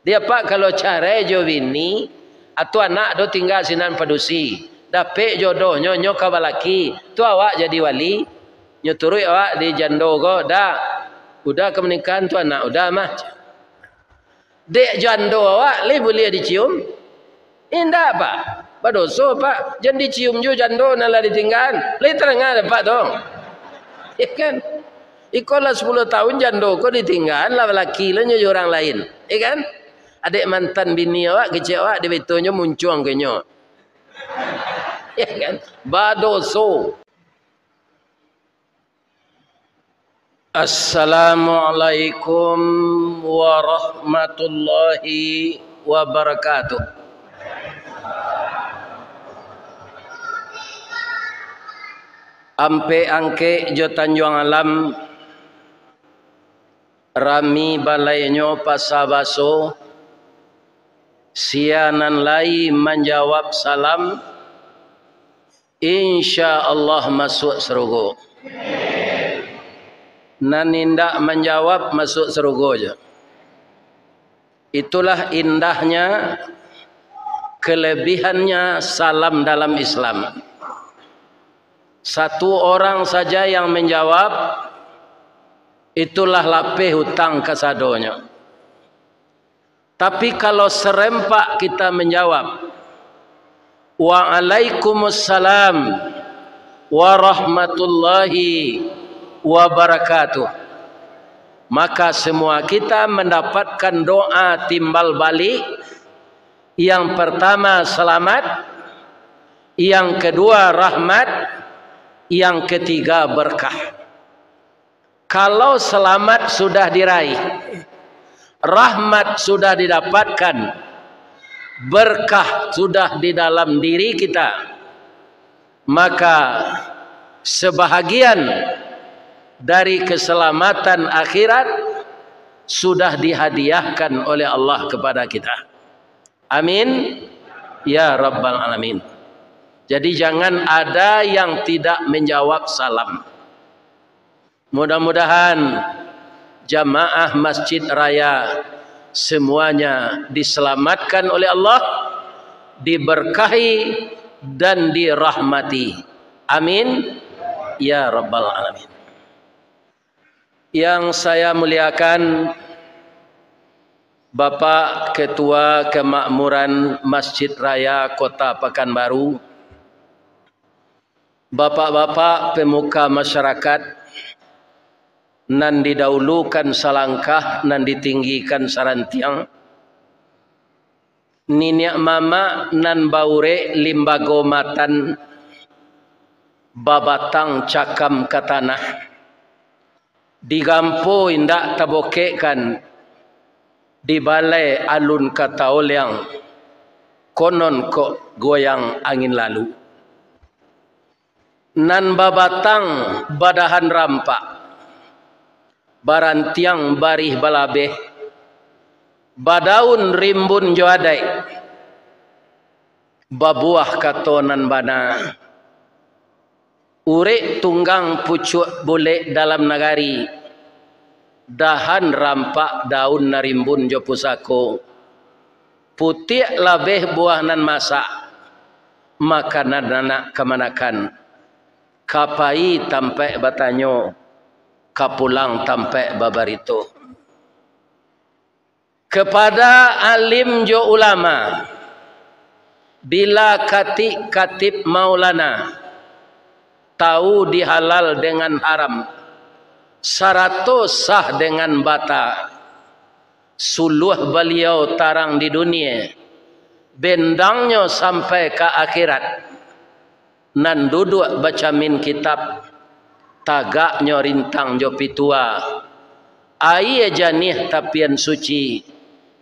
Dia pak kalau cara jo bini atau anak do tinggal sinan padusi. Dapet jodoh nyo kabalaki. Tu awak jadi wali. Nyo turui awak di jando go dah. Udah kemenikahan tu anak udah mah. Dek jando awak le boleh dicium. Indah pak. Badoso pak. Jangan dicium jo jando nala ditinggal. Le terengah dapat dong. Ya kan? Ikolah 10 tahun jando kau ditinggal lah laki lah nyo orang lain. Ya kan? Adik mantan bini awak kecil awak dia betulnya muncung ke nyo. Ya kan? Badoso. Assalamualaikum warahmatullahi wabarakatuh. Ampe angke jo Tanjung Alam rami balainyo pasabaso sianan lai menjawab salam insya Allah masuk surga. Nanindak menjawab masuk surga aja. Itulah indahnya, kelebihannya salam dalam Islam. Satu orang saja yang menjawab, itulah lapeh hutang kasadonya. Tapi kalau serempak kita menjawab, Waalaikumsalam warahmatullahi wabarakatuh, maka semua kita mendapatkan doa timbal balik. Yang pertama selamat, yang kedua rahmat, yang ketiga berkah. Kalau selamat sudah diraih, rahmat sudah didapatkan, berkah sudah di dalam diri kita, maka sebahagian dari keselamatan akhirat sudah dihadiahkan oleh Allah kepada kita. Amin ya rabbal alamin. Jadi jangan ada yang tidak menjawab salam. Mudah-mudahan jamaah Masjid Raya semuanya diselamatkan oleh Allah, diberkahi dan dirahmati. Amin ya rabbal alamin. Yang saya muliakan Bapak Ketua Kemakmuran Masjid Raya Kota Pekanbaru, bapak-bapak pemuka masyarakat, nan didahulukan salangkah, nan ditinggikan sarantiang, niniak mama nan baure limbago matan, babatang cakam ke tanah, digampo indak tabokekan, di balai alun kataol yang konon kok goyang angin lalu. Nan babatang badahan rampak, barantiang barih balabeh, badaun rimbun joadai, babuah katonan bana, urek tunggang pucuk boleh dalam nagari, dahan rampak daun narimbun jo pusako, putih labeh buah nan masak, makanan anak kemanakan, kapai tampai batanyo, kapulang tampai babarito. Kepada alim jo ulama, bila katib maulana tahu dihalal dengan haram, saratus sah dengan bata, suluh beliau tarang di dunia, bendangnya sampai ke akhirat, nan duduk baca min kitab, tagaknya rintang jo pitua, air janih tapian suci,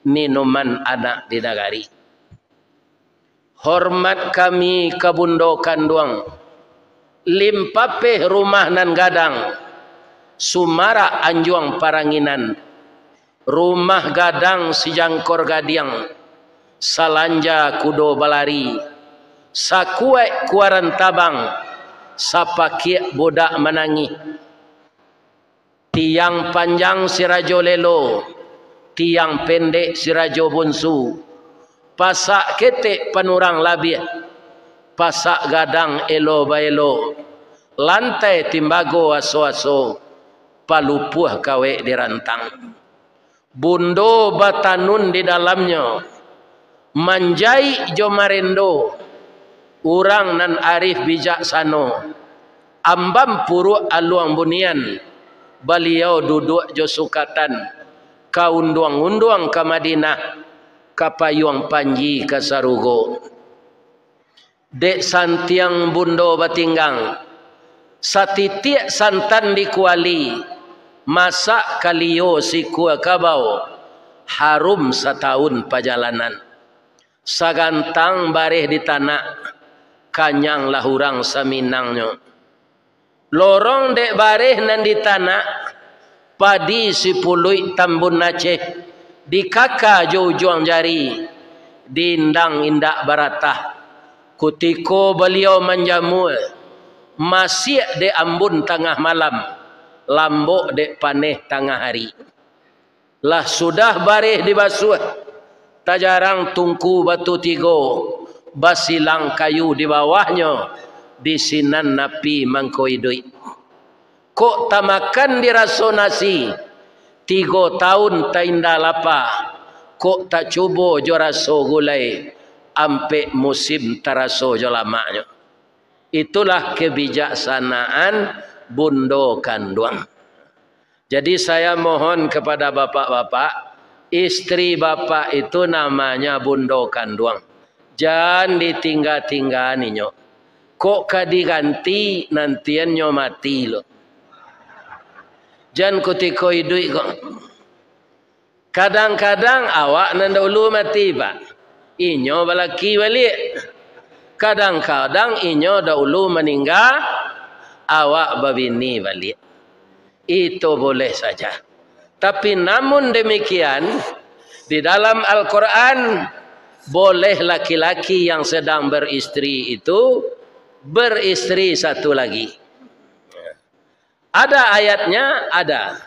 minuman anak di nagari. Hormat kami kabundokan duang, limpapeh rumah nan gadang, sumara anjuang paranginan, rumah gadang sijangkor gadiang, salanja kudo balari, sakuek kuaran tabang, sapakiek bodak menangi, tiang panjang sirajo lelo, tiang pendek si rajo bunsu, pasak ketek panurang labih, pasak gadang elo baelo, lantai timbago aso-aso, palupuh kawe dirantang. Bundo batanun di dalamnya, manjai jo marendo, urang nan arif bijaksano, ambam puru aluang bunian, beliau duduk jo sukatan, kaunduang-unduang ke Madinah, kapayuang panji ke Sarugo. Dek santiang bundo batinggang, satitiak santan di kuali, masak kalio si kua kabau, harum setahun perjalanan. Sagantang bareh di tanah, kanyang lahurang saminangnya. Lorong dek bareh nan di tanah, padi si pului tambun Aceh, di kaka jauh-juang jari, dindang indak baratah. Kutiko beliau menjamu, masih de ambun tengah malam, lambok dek paneh tengah hari. Lah sudah bareh dibasuh, tak jarang tungku batu tigo, basilang kayu di bawahnya, di sinan napi mangkoi duit. Kok tamakan diraso nasi, 3 tahun tak indah lapar, kok tak cubo jo raso gulai, ampe musim taraso jo lamanya. Itulah kebijaksanaan bundo kanduang. Jadi saya mohon kepada bapak-bapak, istri bapak itu namanya bundo kanduang. Jangan ditinggal-tinggalin nyo. Kok kadiganti nantian nyo mati lo. Jangan kutiko hidup kok. Kadang-kadang awak nan dahulu mati pak. Inyo balaki balik. Kadang-kadang inyo dahulu meninggal, awak babini balik. Itu boleh saja. Tapi namun demikian, di dalam Al-Quran, boleh laki-laki yang sedang beristri itu beristri satu lagi. Ada ayatnya, ada.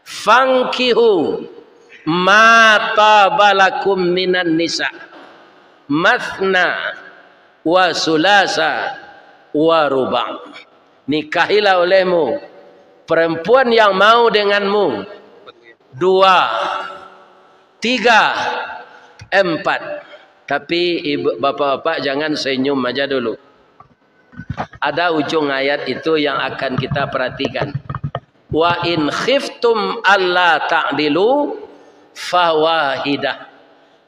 Fankihu ma tabalakum minan nisa mathna wa sulasa wa ruba'. Nikahilah olehmu perempuan yang mau denganmu 2, 3, 4. Tapi ibu bapak-bapak jangan senyum aja dulu. Ada ujung ayat itu yang akan kita perhatikan. Wa in khiftum alla ta'dilu fawahidah.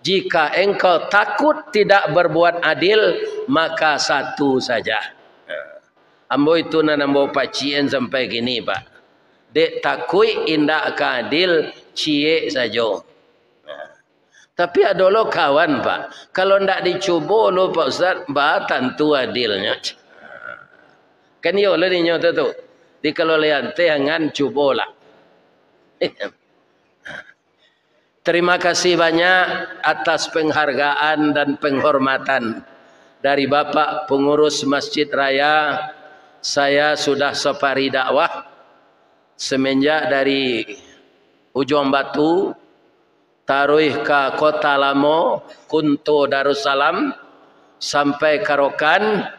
Jika engkau takut tidak berbuat adil, maka satu saja. Ambo itu nambo pacien sampai gini pak. Dek takui indak keadil cie saja. Tapi ada lo kawan pak. Kalau ndak dicoba lo pak Ustaz, bah tentu adilnya. Kan yo le ninyo tu. Di kalau lihat jangan cobalah. Terima kasih banyak atas penghargaan dan penghormatan dari Bapak Pengurus Masjid Raya. Saya sudah safari dakwah semenjak dari Ujung Batu, taruh ke Kota Lamo, Kunto Darussalam, sampai Karokan.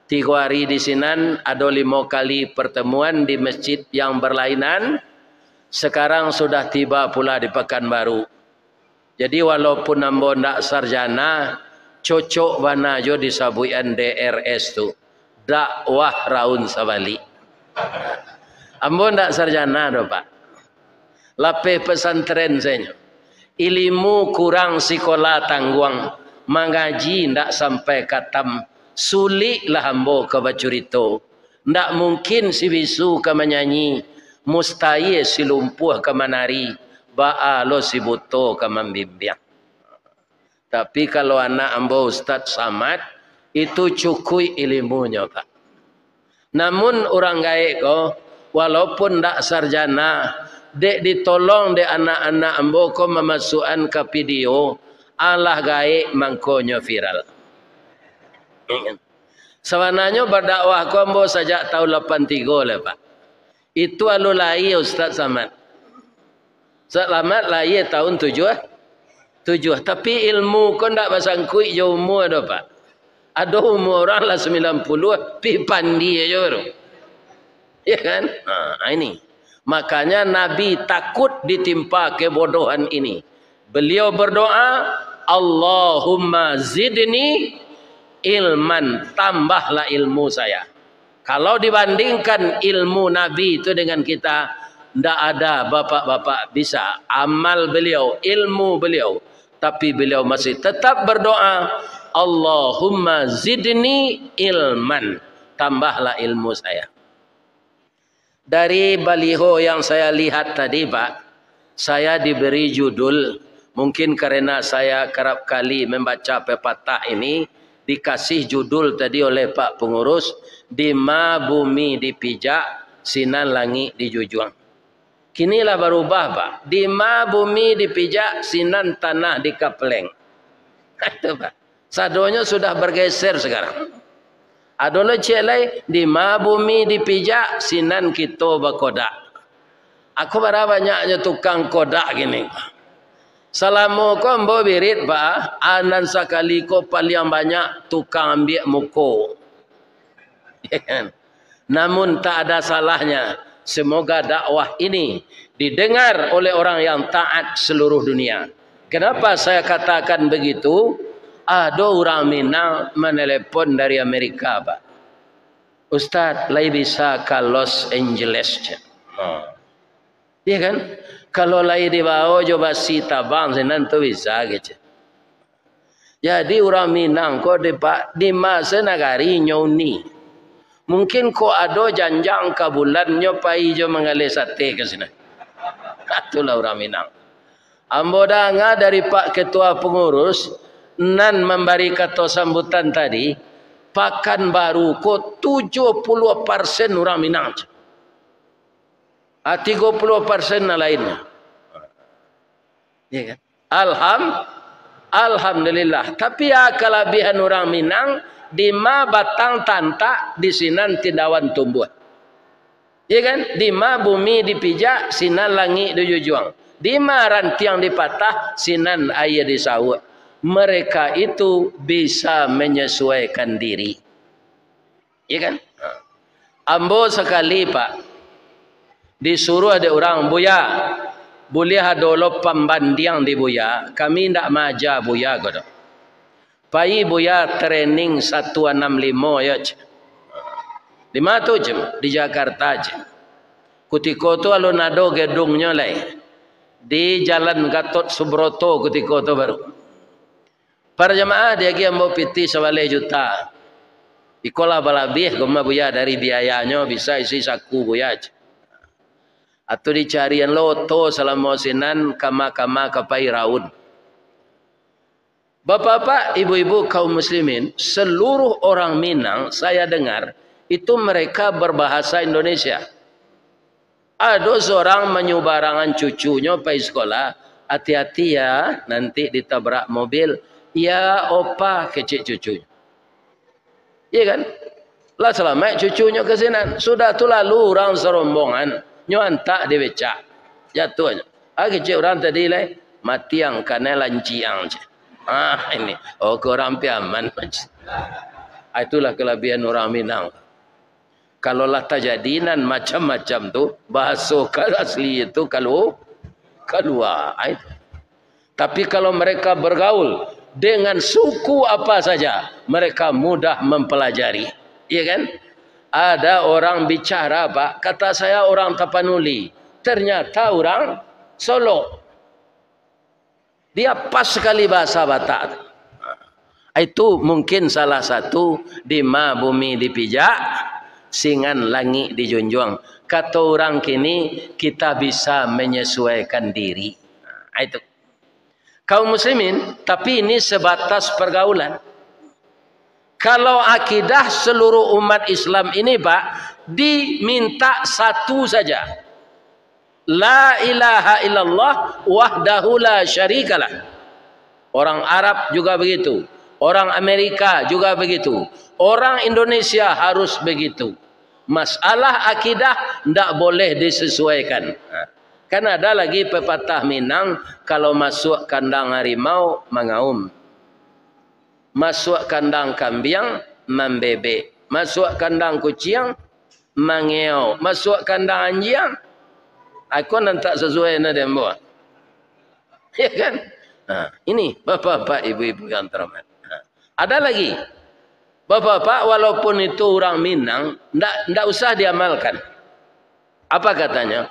3 hari di sinan, ada 5 kali pertemuan di masjid yang berlainan. Sekarang sudah tiba pula di Pekanbaru. Jadi walaupun ambo ndak sarjana, cocok bana jo disabuian DRS tu. Dakwah raun sabali. Ambo ndak sarjana do pak. Lapeh pesantren saya. Ilmu kurang sekolah tangguang. Mengaji ndak sampai katam. Suliklah ambo ke bacurito. Ndak mungkin si bisu ke menyanyi. Mustahil si lumpuh ke menari. Ba'a lo si buto ke membimbing. Tapi kalau anak ambo Ustaz Samad, itu cukup ilmunya pak. Namun orang gaek ko, walaupun ndak sarjana, dek ditolong dek anak-anak ambo ko memasukkan ke video, Allah gaek mangkonyo viral. Sebenarnya berdakwah ko ambo sejak tahun 83 lah pak. Itu alulai Ustaz Samad. Selamat lahir tahun 7. Tapi ilmu kau ndak basangkui je umur dah pak. Ada umur orang lah 90, pi pandi aja baru. Ya kan? Ini. Makanya Nabi takut ditimpa kebodohan ini. Beliau berdoa, Allahumma zidni ilman, tambahlah ilmu saya. Kalau dibandingkan ilmu Nabi itu dengan kita, tidak ada bapak-bapak bisa. Amal beliau, ilmu beliau. Tapi beliau masih tetap berdoa, Allahumma zidni ilman, tambahlah ilmu saya. Dari baliho yang saya lihat tadi Pak, saya diberi judul, mungkin karena saya kerap kali membaca pepatah ini, dikasih judul tadi oleh Pak Pengurus, Dima bumi dipijak, sinan langit dijunjung. Kinilah berubah Pak, Dima bumi dipijak, sinan tanah dikapleng. Itu Pak, sadonya sudah bergeser sekarang. Adolah celai di ma bumi dipijak sinan kita berkodak. Aku berapa banyaknya tukang kodak gini. Selama kau ambil birit pak, anan sekali kau paling banyak tukang ambil muko. Namun tak ada salahnya. Semoga dakwah ini didengar oleh orang yang taat seluruh dunia. Kenapa saya katakan begitu? Ada orang Minang menelepon dari Amerika, Pak. Ustaz, lai bisa ke Los Angeles. Iya kan? Kalau lai dibawa coba si tabang senan tu bisa gitu. Jadi orang Minang kau di masa negari nyoni. Mungkin kau ada janjang ke bulan nyopai jo mengalir sate ke sini. Itulah orang Minang. Ambo danga dari Pak Ketua Pengurus nan memberi kata sambutan tadi, Pakan Baru ko 70% orang Minang. 30% lainnya. Ya kan? Alhamdulillah. Tapi ya kelebihan orang Minang, di ma batang tantak di sinan tindawan tumbuh. Ya kan? Di ma bumi dipijak, sinan langit dijunjung. Di ma rantiang dipatah, sinan air disawut. Mereka itu bisa menyesuaikan diri. Ya kan? Ambo sekali Pak, disuruh ada orang buya, boleh ada lo pembanding di buya, kami tidak maja buya godo. Pai buya training 165 ya. 5 tu je di Jakarta je. Kutiko tu alun ado gedungnya lai. Di Jalan Gatot Subroto kutiko tu baru. Para jemaah dia yang mau piti 1 juta. Ikola balabih goma buya dari biayanya bisa isi saku buya. Atau dicarian loto selama sinan kama-kama kapai raun. Bapak-bapak, ibu-ibu kaum muslimin, seluruh orang Minang saya dengar itu mereka berbahasa Indonesia. Ada seorang menyubarangan cucunya pergi sekolah, hati-hati ya nanti ditabrak mobil. Ya opa kecil cucunya. Iya kan? Lah selamat cucunya ke sini. Sudah tu lalu orang serombongan nyontak di becak. Jatuhnya. Kecil orang tadi lah mati yang kena lanciang. Ini. Oh korang piaman. Itulah kelebihan orang Minang. Kalau lah tajadinan macam-macam tu bahasa asli itu kalau keluar. Tapi kalau mereka bergaul dengan suku apa saja, mereka mudah mempelajari. Iya kan? Ada orang bicara, Pak, kata saya orang Tapanuli, ternyata orang Solo. Dia pas sekali bahasa Batak. Itu mungkin salah satu di ma bumi dipijak, singan langit dijunjung. Kata orang kini kita bisa menyesuaikan diri. Itu. Kaum muslimin, tapi ini sebatas pergaulan. Kalau akidah seluruh umat Islam ini Pak, diminta satu saja. La ilaha illallah wahdahu la syarikalah. Orang Arab juga begitu. Orang Amerika juga begitu. Orang Indonesia harus begitu. Masalah akidah tidak boleh disesuaikan. Kan ada lagi pepatah Minang, kalau masuk kandang harimau mengaum, masuk kandang kambing membebek, masuk kandang kucing mengeau, masuk kandang anjing aku nanti sesuai dengan dia buat. Ya kan? Nah, ini bapak-bapak, ibu-ibu yang terhormat. Nah, ada lagi, bapak-bapak, walaupun itu orang Minang, ndak usah diamalkan. Apa katanya?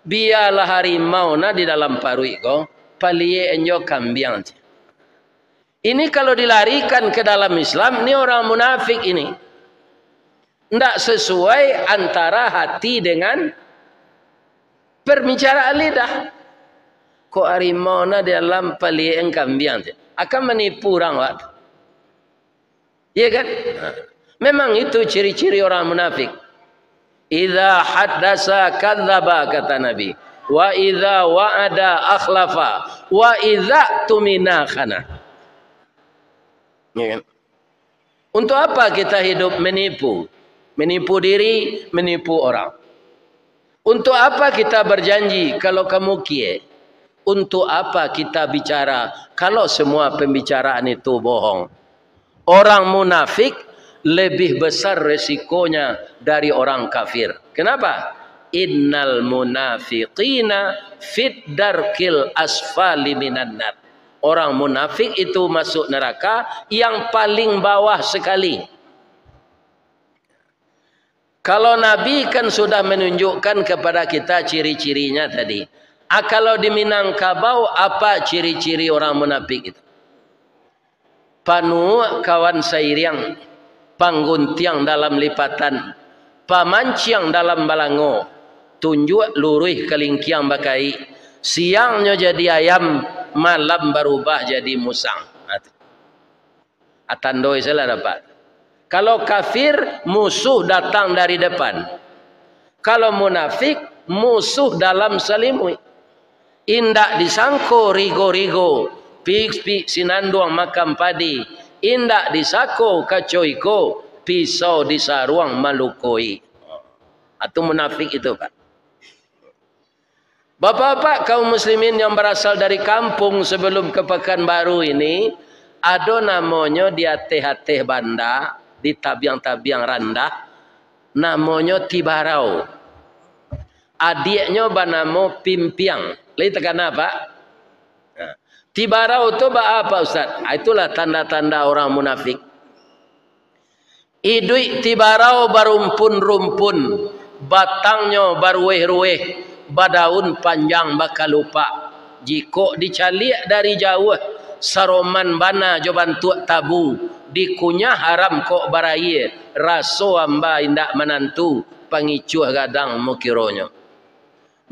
Biarlah harimau na di dalam parui ko, palie enjo kambing. Ini kalau dilarikan ke dalam Islam, ini orang munafik ini. Ndak sesuai antara hati dengan perbicaraan lidah. Kok harimau na dalam palien kambing akan menipu orang waktu. Iya kan? Memang itu ciri-ciri orang munafik. Idza haddasa kadzdzaba kata Nabi. Wa idza wa'ada akhlafa. Wa idza tumina khana. Ya kan? Untuk apa kita hidup menipu? Menipu diri, menipu orang. Untuk apa kita berjanji kalau kamu kie? Untuk apa kita bicara kalau semua pembicaraan itu bohong? Orang munafik lebih besar resikonya dari orang kafir. Kenapa? Innal munafiqina fit darkil asfali minan nar. Orang munafik itu masuk neraka yang paling bawah sekali. Kalau Nabi kan sudah menunjukkan kepada kita ciri-cirinya tadi. Kalau di Minangkabau apa ciri-ciri orang munafik itu? Panu kawan sairiang, pangguntiang dalam lipatan, pamanciang dalam balango, tunjuk luruh kelingkiang bakai, siangnya jadi ayam, malam berubah jadi musang. Atandoi salah dapat. Kalau kafir, musuh datang dari depan. Kalau munafik, musuh dalam selimut. Indak disangko rigo-rigo, pik sinanduang makam padi. Indak disako kacoiko, pisau disaruang malukoi. Atau munafik itu kan. Bapak-bapak kaum muslimin yang berasal dari kampung sebelum ke Pekanbaru ini, ada namanya di ateh-ateh banda, di tabiang-tabiang rendah, namanya Tibarau. Adiknya bernama Pimpiang. Lain tekan apa? Nah, Tibarau itu apa Ustaz? Itulah tanda-tanda orang munafik. Idui Tibarau barumpun-rumpun, batangnya barueh-rueh, badaun panjang bakal lupa. Jika dicaliak dari jauh, saroman bana joban tuak tabu, dikunyah haram kok baraya, raso amba indak menantu, pangicuh gadang mukironyo.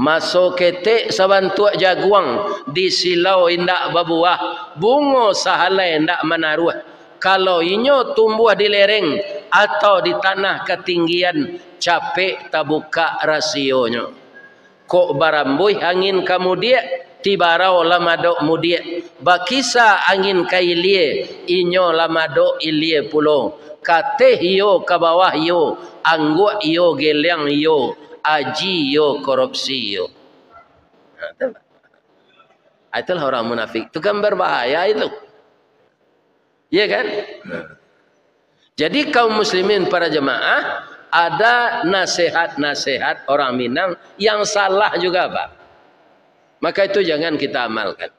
Masuk ketek sabantuak jaguang, disilau indak babuah, bungo sahalai indak menaruh. Kalau inyo tumbuh di lereng atau di tanah ketinggian, capek tabuka rasionya. Kok barambui angin kamu dia, Tibarau lamadok mudia. Bakisa angin kailie, inyo lamadok ilie pulo. Kate hiyo ke bawah yo, angguk yo geliang yo, aji yo korupsi yo. Itulah orang munafik. Itu kan berbahaya itu. Iya kan? Jadi kaum muslimin para jemaah, ada nasihat-nasihat orang Minang yang salah juga Pak. Maka itu jangan kita amalkan.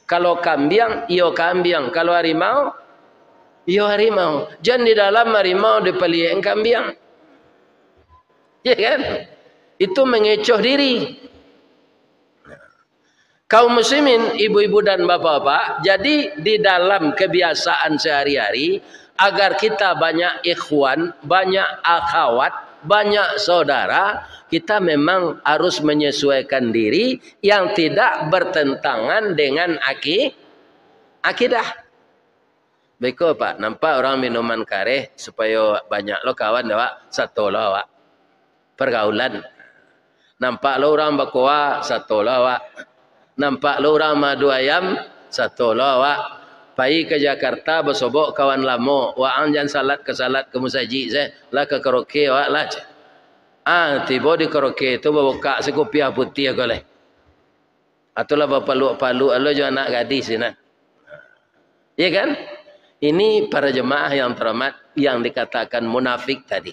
Kalau kambing, iyo kambing. Kalau harimau, iyo harimau. Jangan di dalam harimau dipelihara kambing. Iya kan? Itu mengecoh diri. Kaum muslimin, ibu-ibu dan bapak-bapak, jadi di dalam kebiasaan sehari-hari, agar kita banyak ikhwan, banyak akhwat, banyak saudara, kita memang harus menyesuaikan diri yang tidak bertentangan dengan akidah. Baik Pak, nampak orang minuman kareh supaya banyak lo kawan Pak, satu lo Pak. Pergaulan. Nampak lo orang bakoa, satu lo Pak. Nampak lo orang madu ayam, satu lo Pak. Pai ke Jakarta bersobok kawan lamo, waan jangan salat ke musaji saya, lah ke karaoke Pak lah. Tiba di karaoke itu buka sekopiah putih goleh. Atulah palu Allah juga anak gadis ini. Ya kan? Ini para jemaah yang terhormat yang dikatakan munafik tadi.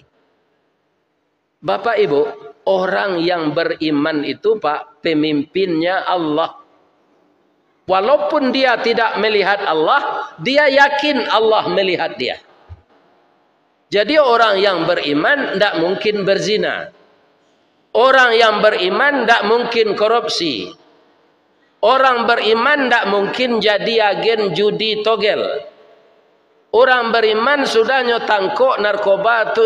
Bapak Ibu, orang yang beriman itu Pak, pemimpinnya Allah. Walaupun dia tidak melihat Allah, dia yakin Allah melihat dia. Jadi orang yang beriman tidak mungkin berzina. Orang yang beriman tidak mungkin korupsi. Orang beriman tidak mungkin jadi agen judi togel. Orang beriman sudah nyotangkok narkoba tu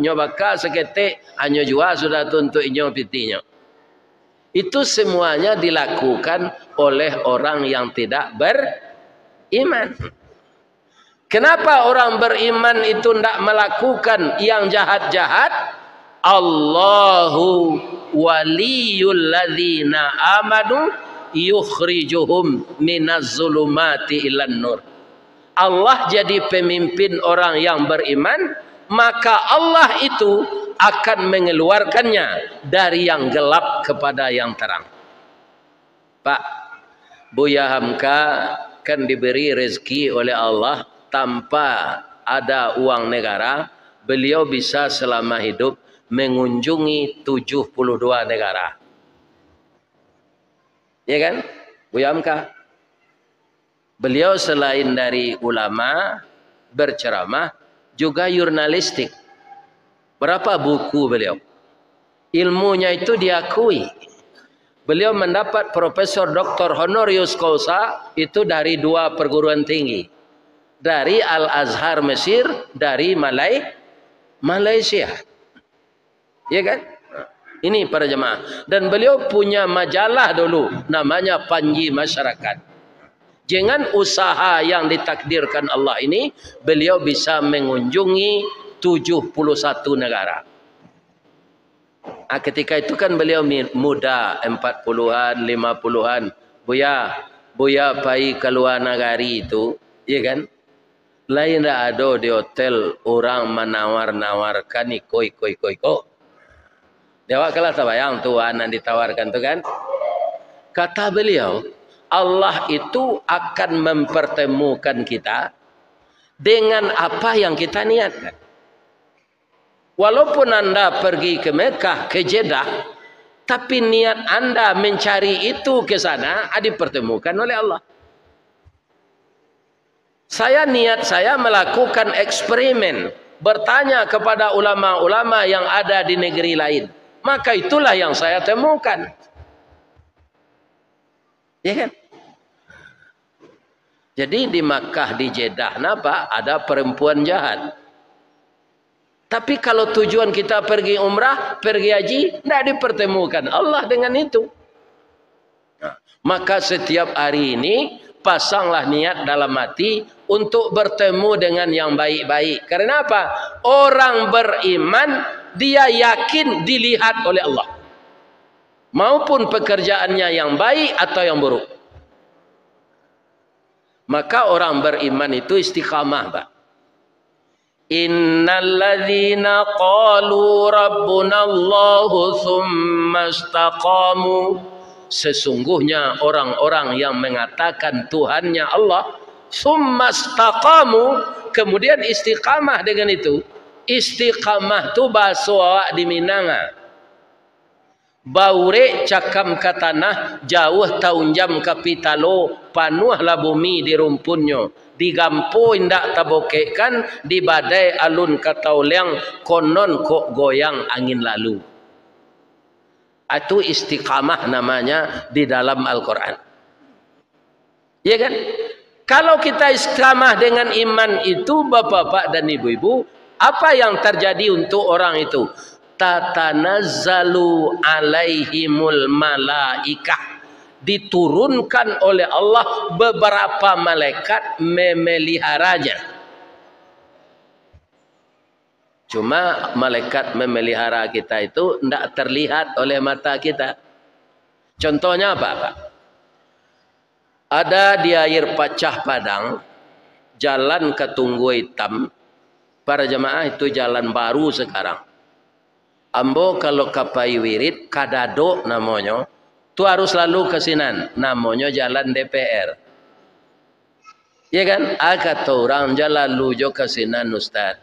nyobaka seketik hanya jua sudah tuntuk inyo pitinya. Itu semuanya dilakukan oleh orang yang tidak beriman. Kenapa orang beriman itu tidak melakukan yang jahat-jahat? Allahu waliyul ladzina amanu yukhrijuhum minaz zulumati ilan nur. Allah jadi pemimpin orang yang beriman, maka Allah itu akan mengeluarkannya dari yang gelap kepada yang terang. Pak, Buya Hamka kan diberi rezeki oleh Allah tanpa ada uang negara. Beliau bisa selama hidup mengunjungi 72 negara. Ya kan? Buya Hamka. Beliau selain dari ulama, berceramah, juga jurnalistik. Berapa buku beliau? Ilmunya itu diakui. Beliau mendapat Profesor Dr. Honorius Causa itu dari 2 perguruan tinggi. Dari Al-Azhar Mesir, dari Malaysia. Ya kan? Ini para jemaah. Dan beliau punya majalah dulu, namanya Panji Masyarakat. Dengan usaha yang ditakdirkan Allah ini, beliau bisa mengunjungi 71 negara. Ketika itu kan beliau muda, 40-an, 50-an. Buya pai ke luar negari itu, ya kan? Lain dah ada di hotel orang menawar-nawarkan koi. Dewa kalah tabayang tuan yang ditawarkan tu kan? Kata beliau, Allah itu akan mempertemukan kita dengan apa yang kita niatkan. Walaupun Anda pergi ke Mekah, ke Jeddah, tapi niat Anda mencari itu ke sana, dipertemukan oleh Allah. Niat saya melakukan eksperimen, bertanya kepada ulama-ulama yang ada di negeri lain. Maka itulah yang saya temukan. Ya kan? Jadi di Makkah, di Jeddah, kenapa? Ada perempuan jahat. Tapi kalau tujuan kita pergi umrah, pergi haji, tidak dipertemukan Allah dengan itu. Nah, maka setiap hari ini, pasanglah niat dalam hati untuk bertemu dengan yang baik-baik. Karena apa? Orang beriman, dia yakin dilihat oleh Allah. Maupun pekerjaannya yang baik atau yang buruk. Maka orang beriman itu istiqamah, Pak. Innalladzina qalu rabbunallahu tsumma istaqamu. Sesungguhnya orang-orang yang mengatakan Tuhannya Allah, tsumma istaqamu, kemudian istiqamah dengan itu. Istiqamah tu bahasa awak di Minanga. Baure cakam ke tanah, jauh tahun jam kapitalo, panuhlah bumi di rumpunnya. Digampo indak tabokekkan, di badai alun katauliang, konon kok goyang angin lalu. Itu istiqamah namanya di dalam Al-Quran. Ya kan? Kalau kita istiqamah dengan iman itu, bapak-bapak dan ibu-ibu, apa yang terjadi untuk orang itu? Tatanazzalu alaihimul malaikah, diturunkan oleh Allah beberapa malaikat memeliharanya. Cuma malaikat memelihara kita itu tidak terlihat oleh mata kita. Contohnya apa, Pak? Ada di air Pacah Padang, jalan ke Tunggu Hitam. Para jemaah, itu jalan baru sekarang. Ambo kalau kapai wirid kadado namanya, Tu harus lalu ke sinan. Namanya jalan DPR. Ya kan? Kata orang jalan lalu ke sinan Ustaz.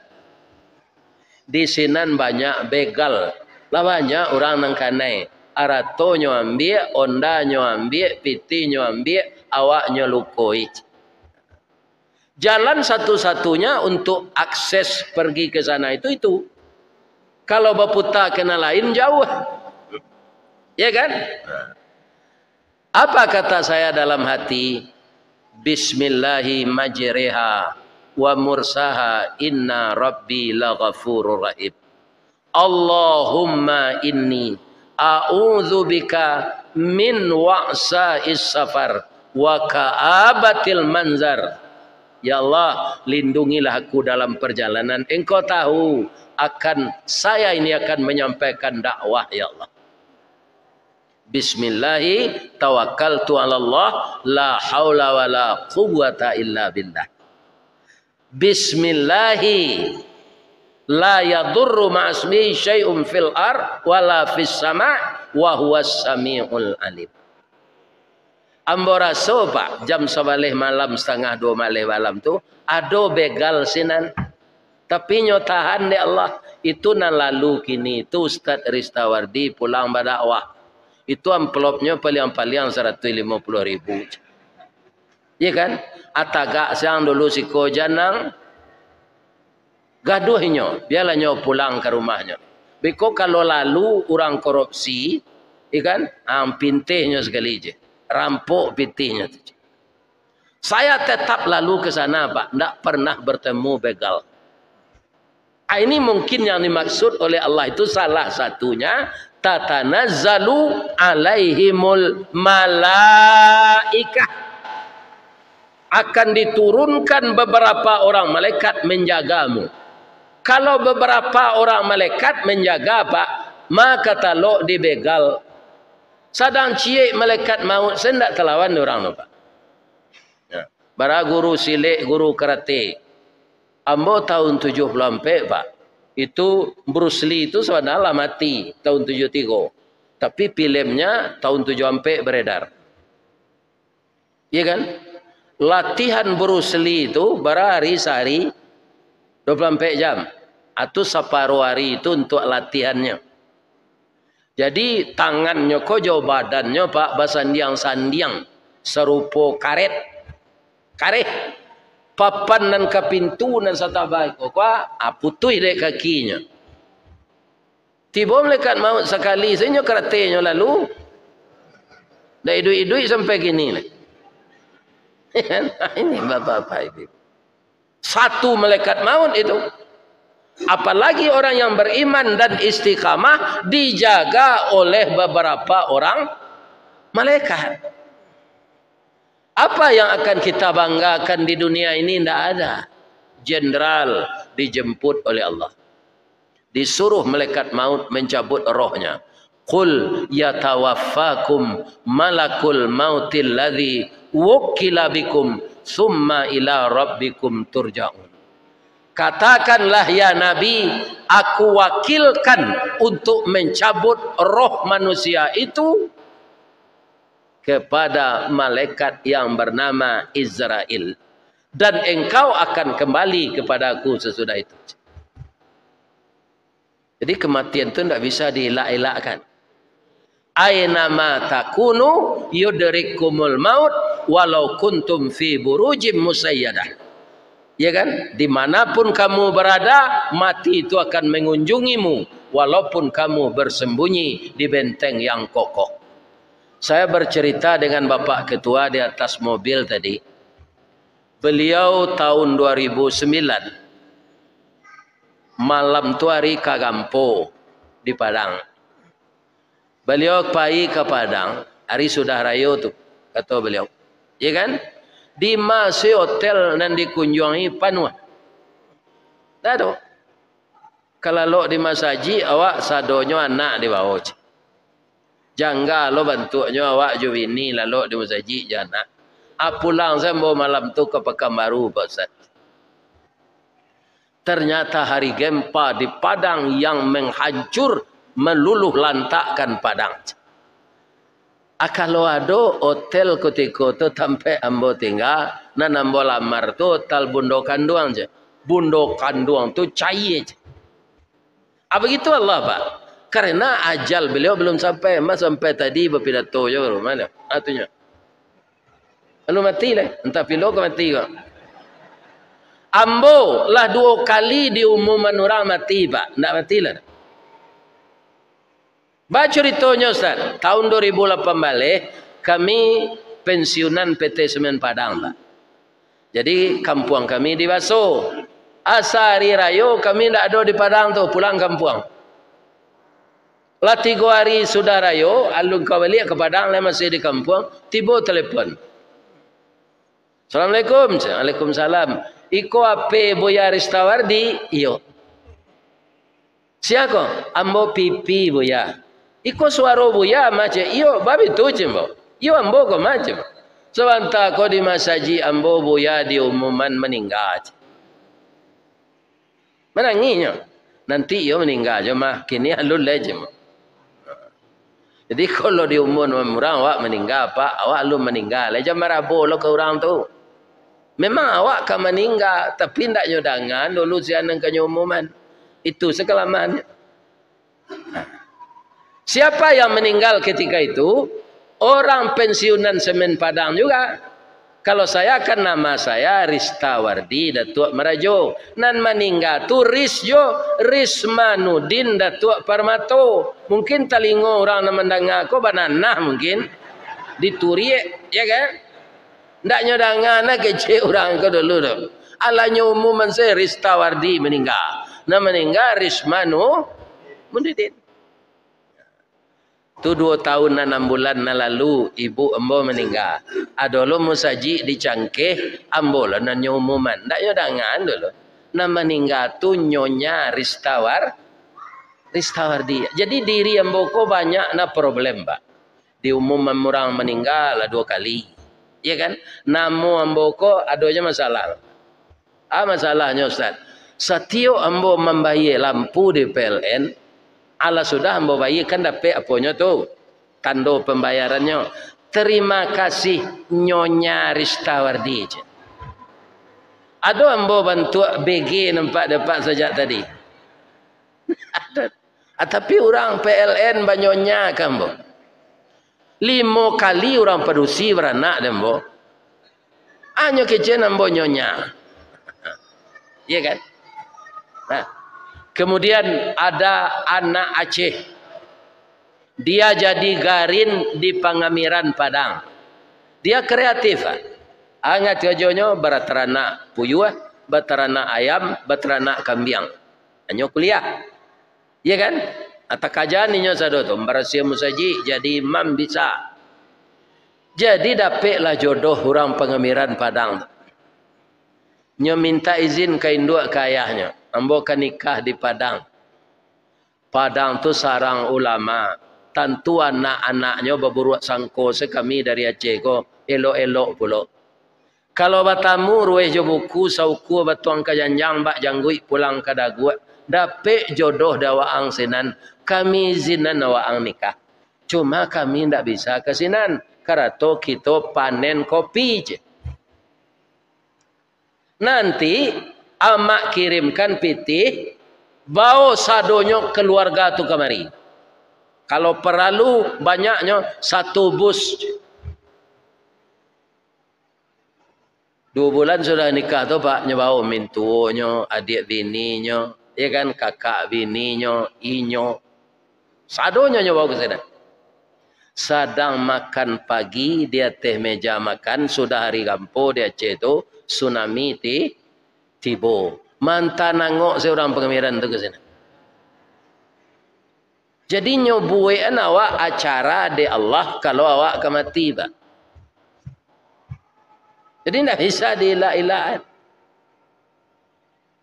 Di sinan banyak begal. Lah banyak orang nang kanai. Aratonyo ambil, ondanyo ambil, pitinyo ambil, awaknya lukoi. Jalan satu-satunya untuk akses pergi ke sana itu. Kalau berputar kena lain jauh. Ya kan? Apa kata saya dalam hati? Bismillahi majriha wa mursaha inna rabbi laghafurur rahim. Allahumma inni a'udzubika min wa'sa'is safar wa ka'abatil manzar. Ya Allah, lindungilah aku dalam perjalanan. Engkau tahu saya ini akan menyampaikan dakwah, ya Allah. Bismillahi tawakkaltu 'ala Allah la haula wala quwwata illa billah. Bismillahi la yadurru ma'asmi syai'un fil ar wala fis sama' wa huwas samiul alim. Ambora soba jam 11 malam setengah 2 malam tu ado begal sinan. Tapi nyotahan deh Allah itu nan lalu kini itu Ustaz Ristawardi pulang berdakwah. Itu amplopnya paling-paling 150.000. Iya kan? Atagak siang dulu si ko janang gaduhnya biarlah nyo pulang ke rumahnya. Beko kalau lalu orang korupsi, ikan pintihnya sekali je. Rampok pitihnya. Saya tetap lalu ke sana, Pak. Tidak pernah bertemu begal. Ini mungkin yang dimaksud oleh Allah itu salah satunya. Tatanazzalu alaihimul malaikah. Akan diturunkan beberapa orang malaikat menjagamu. Kalau beberapa orang malaikat menjaga, Pak, maka talok dibegal. Sadang ciek malaikat maut sendak telawan orang, Pak. Ya. Bara guru silik, guru karate. Ambo tahun 74, Pak. Itu Bruce Lee itu sebenarnya mati tahun 73. Tapi filmnya tahun 74 beredar. Iya kan? Latihan Bruce Lee itu berhari sehari 24 jam. Atau separuh hari itu untuk latihannya. Jadi tangannya kojo badannya Pak basandiang-sandiang serupa karet. Karet. Papan nan ke pintu nan satabai kok putih dek kakinya. Tiba malaikat maut sekali senyo karatenya lalu. Dah idui-idui sampai gini lah. Ini bapak-bapak ibu. Satu malaikat maut itu. Apalagi orang yang beriman dan istiqamah dijaga oleh beberapa orang malaikat. Apa yang akan kita banggakan di dunia ini? Tidak ada. Jenderal dijemput oleh Allah. Disuruh malaikat maut mencabut rohnya. Qul yatawaffakum malakul mautil ladzi wukila bikum summa ila rabbikum turja'un. Katakanlah ya Nabi, aku wakilkan untuk mencabut roh manusia itu kepada malaikat yang bernama Israel. Dan engkau akan kembali kepadaku sesudah itu. Jadi kematian itu tidak bisa dielak-elakkan. Aina ma takunu yudrikumul maut walau kuntum fi burujim musayyadah. Ya kan? Dimanapun kamu berada, mati itu akan mengunjungimu. Walaupun kamu bersembunyi di benteng yang kokoh. Saya bercerita dengan Bapak Ketua di atas mobil tadi. Beliau tahun 2009. Malam tu hari Kagampo di Padang. Beliau pergi ke Padang. Hari sudah raya tu. Kata beliau. Ya kan? Di masih hotel dan dikunjungi penuh. Tak ada. Kalau lo di masaji, awak sadonyo anak di bawah. Jangga lo bentuknya awak jo ini lalu di masaji jana. Pulang saya bawa malam tu ke Pekanbaru, Pak Ustaz. Ternyata hari gempa di Padang yang menghancur, meluluh lantakkan Padang. Kalau ada hotel ketika tu sampai ambo tinggal, nan ambo lamar tu tal bundokan doang je. Bundokan doang tu cair je. Begitu Allah Pak. Karena ajal beliau belum sampai. Mas sampai tadi berpidato je baru. Mana? Atunya. Lalu mati lah. Entah pilo ke mati kok. Ambo lah 2 kali diumuman orang mati Pak. Tak mati lah. Baca ceritanya Ustaz, tahun 2008 balik kami pensiunan PT Semen Padang Pak. Jadi kampung kami di Baso. Asari rayo kami tidak ada di Padang tu, pulang kampung. Lah 3 hari sudah rayo, alun kau balik ke Padang, lah masih di kampung, tiba telefon. Assalamualaikum. Waalaikumsalam. Iko ape Buya Ristawardi? Iyo. Siapa? Ambo pipi Buya. Iko suara Buya macam iyo babi tu cembo. Iyo ambo ko macam. Sebanta ko di masaji ambo Buya diumuman meninggal. Menanginya. Nanti iyo meninggal je mah kini alun leje mah. Jadi kalau diumuman orang awak meninggal pak, awak alun meninggal. Leje marabo lo ke orang tu. Memang awak akan meninggal tapi tidak nyodangan dulu sianan ke umuman. Itu sekelamannya. Siapa yang meninggal ketika itu? Orang pensiunan Semen Padang juga. Kalau saya kan nama saya Ristawardi Datuk Merajo. Nan meninggal tu Rismanudin Datuk Parmato. Mungkin telingo orang yang mendengar ko banana mungkin. Dituriek, ya kan? Ndak nyodangan kecil orang ko dulu tu. Alanya umuman saya Ristawardi meninggal. Nah meninggal Rismanudin. Tu 2 tahun dan 6 bulan lalu ibu ambo meninggal. Adolo musaji dicangkeh ambo lah nanya umuman. Tak nyodangan dulu. Nah meninggal tu nyonya Ristawardi. Jadi diri ambo ko banyak na problem Pak. Di umuman orang meninggal lah 2 kali. Ya kan? Namo ambo ko adanya masalah. Masalahnya Ustaz. Setiap ambo membayar lampu di PLN. Allah sudah ambo bayarkan dapat apanya tu tanda pembayarannya. Terima kasih Nyonya Ristawardi. Ada ambo bantu BG nampak dapat sejak tadi. Tapi orang PLN banyonya kan bo. 5 kali orang produksi beranak dan bo. Hanya kecil ambo nyonya. Iya kan? Nah. Kemudian ada anak Aceh. Dia jadi garin di Pangamiran Padang. Dia kreatif. Angat jojonya beraternak puyuh, beraternak ayam, beraternak kambing. Hanya kuliah. Ya kan? Atak kajian ini sado tu. Berasia musaji jadi imam bisa. Jadi dapatlah jodoh orang Pangamiran Padang. Nyo minta izin ke induk ke ayahnya. Ambo kan nikah di Padang. Padang tu sarang ulama. Tentu anak-anaknya berburuak sangko sekami dari Aceh ko elok-elok pula. Kalau batamu rueh jo buku sauku batuang ke janjang bak janggui pulang ke dagu. Dapet jodoh dawaang sinan. Kami izinan dawaang nikah. Cuma kami ndak bisa ke sinan. Karato kita panen kopi je. Nanti amak kirimkan pitih bawa sadonyo keluarga tu kemari. Kalau perlu banyaknya 1 bus. 2 bulan sudah nikah tu Pak nyebawa mintuonyo, adik bininya, ya kan kakak bininya, inyo. Sadonyo nyebawa ke sana. Sedang makan pagi dia teh meja makan sudah hari gampo dia tu tsunami tibo. Mantan nangok seorang Pangamiran tu ke sana. Jadi nyobuean awak acara de Allah kalau awak ke mati Pak. Jadi tidak bisa diilah-ilahan.